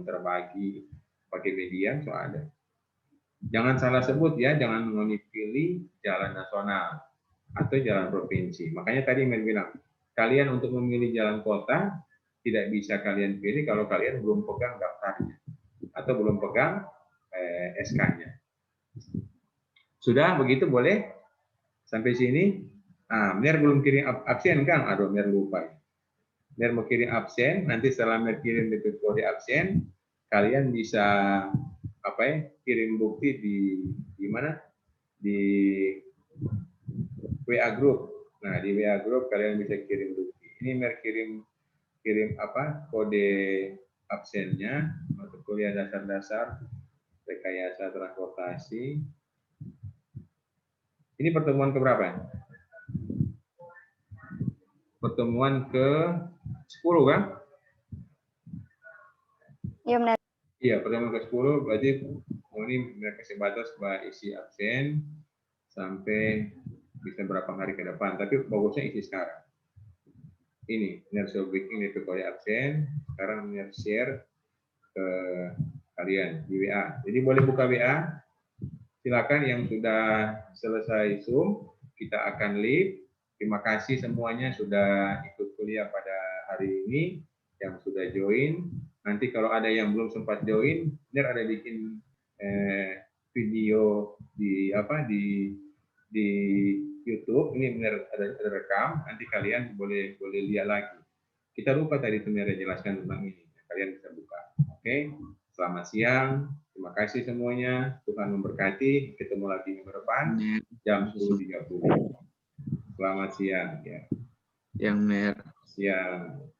[SPEAKER 1] terbagi pakai median ada. Jangan salah sebut ya, jangan pilih jalan nasional atau jalan provinsi. Makanya tadi Mer bilang, kalian untuk memilih jalan kota tidak bisa kalian pilih kalau kalian belum pegang daftarnya atau belum pegang SK-nya. Sudah begitu boleh? Sampai sini? Mer belum kirim absen Kang? Aduh, Mer lupa. Mer mau kirim absen, nanti setelah Mer kirim DP kode absen, kalian bisa kirim bukti di mana? Di WA group. Nah, di WA group kalian bisa kirim bukti. Ini Mer kirim kode absennya untuk kuliah dasar-dasar rekayasa transportasi. Ini pertemuan keberapa? Pertemuan ke-10 kan?
[SPEAKER 5] Iya, benar.
[SPEAKER 1] Iya, pertemuan ke-10 berarti ini mereka kasih batas bahwa isi absen sampai bisa berapa hari ke depan, tapi bagusnya isi sekarang. Ini, bikin DP kode absen, sekarang share ke kalian di WA. Jadi boleh buka WA, silakan yang sudah selesai Zoom, kita akan leave. Terima kasih semuanya sudah ikut kuliah pada hari ini, yang sudah join. Nanti kalau ada yang belum sempat join, Ner ada bikin video di YouTube. Ini Ner ada rekam. Nanti kalian boleh lihat lagi. Kita lupa tadi Ner jelaskan tentang ini. Kalian bisa buka. Oke. Selamat siang. Terima kasih semuanya. Tuhan memberkati. Ketemu lagi minggu depan jam 10.30. Selamat siang ya.
[SPEAKER 8] Yang Mer.
[SPEAKER 1] Siang.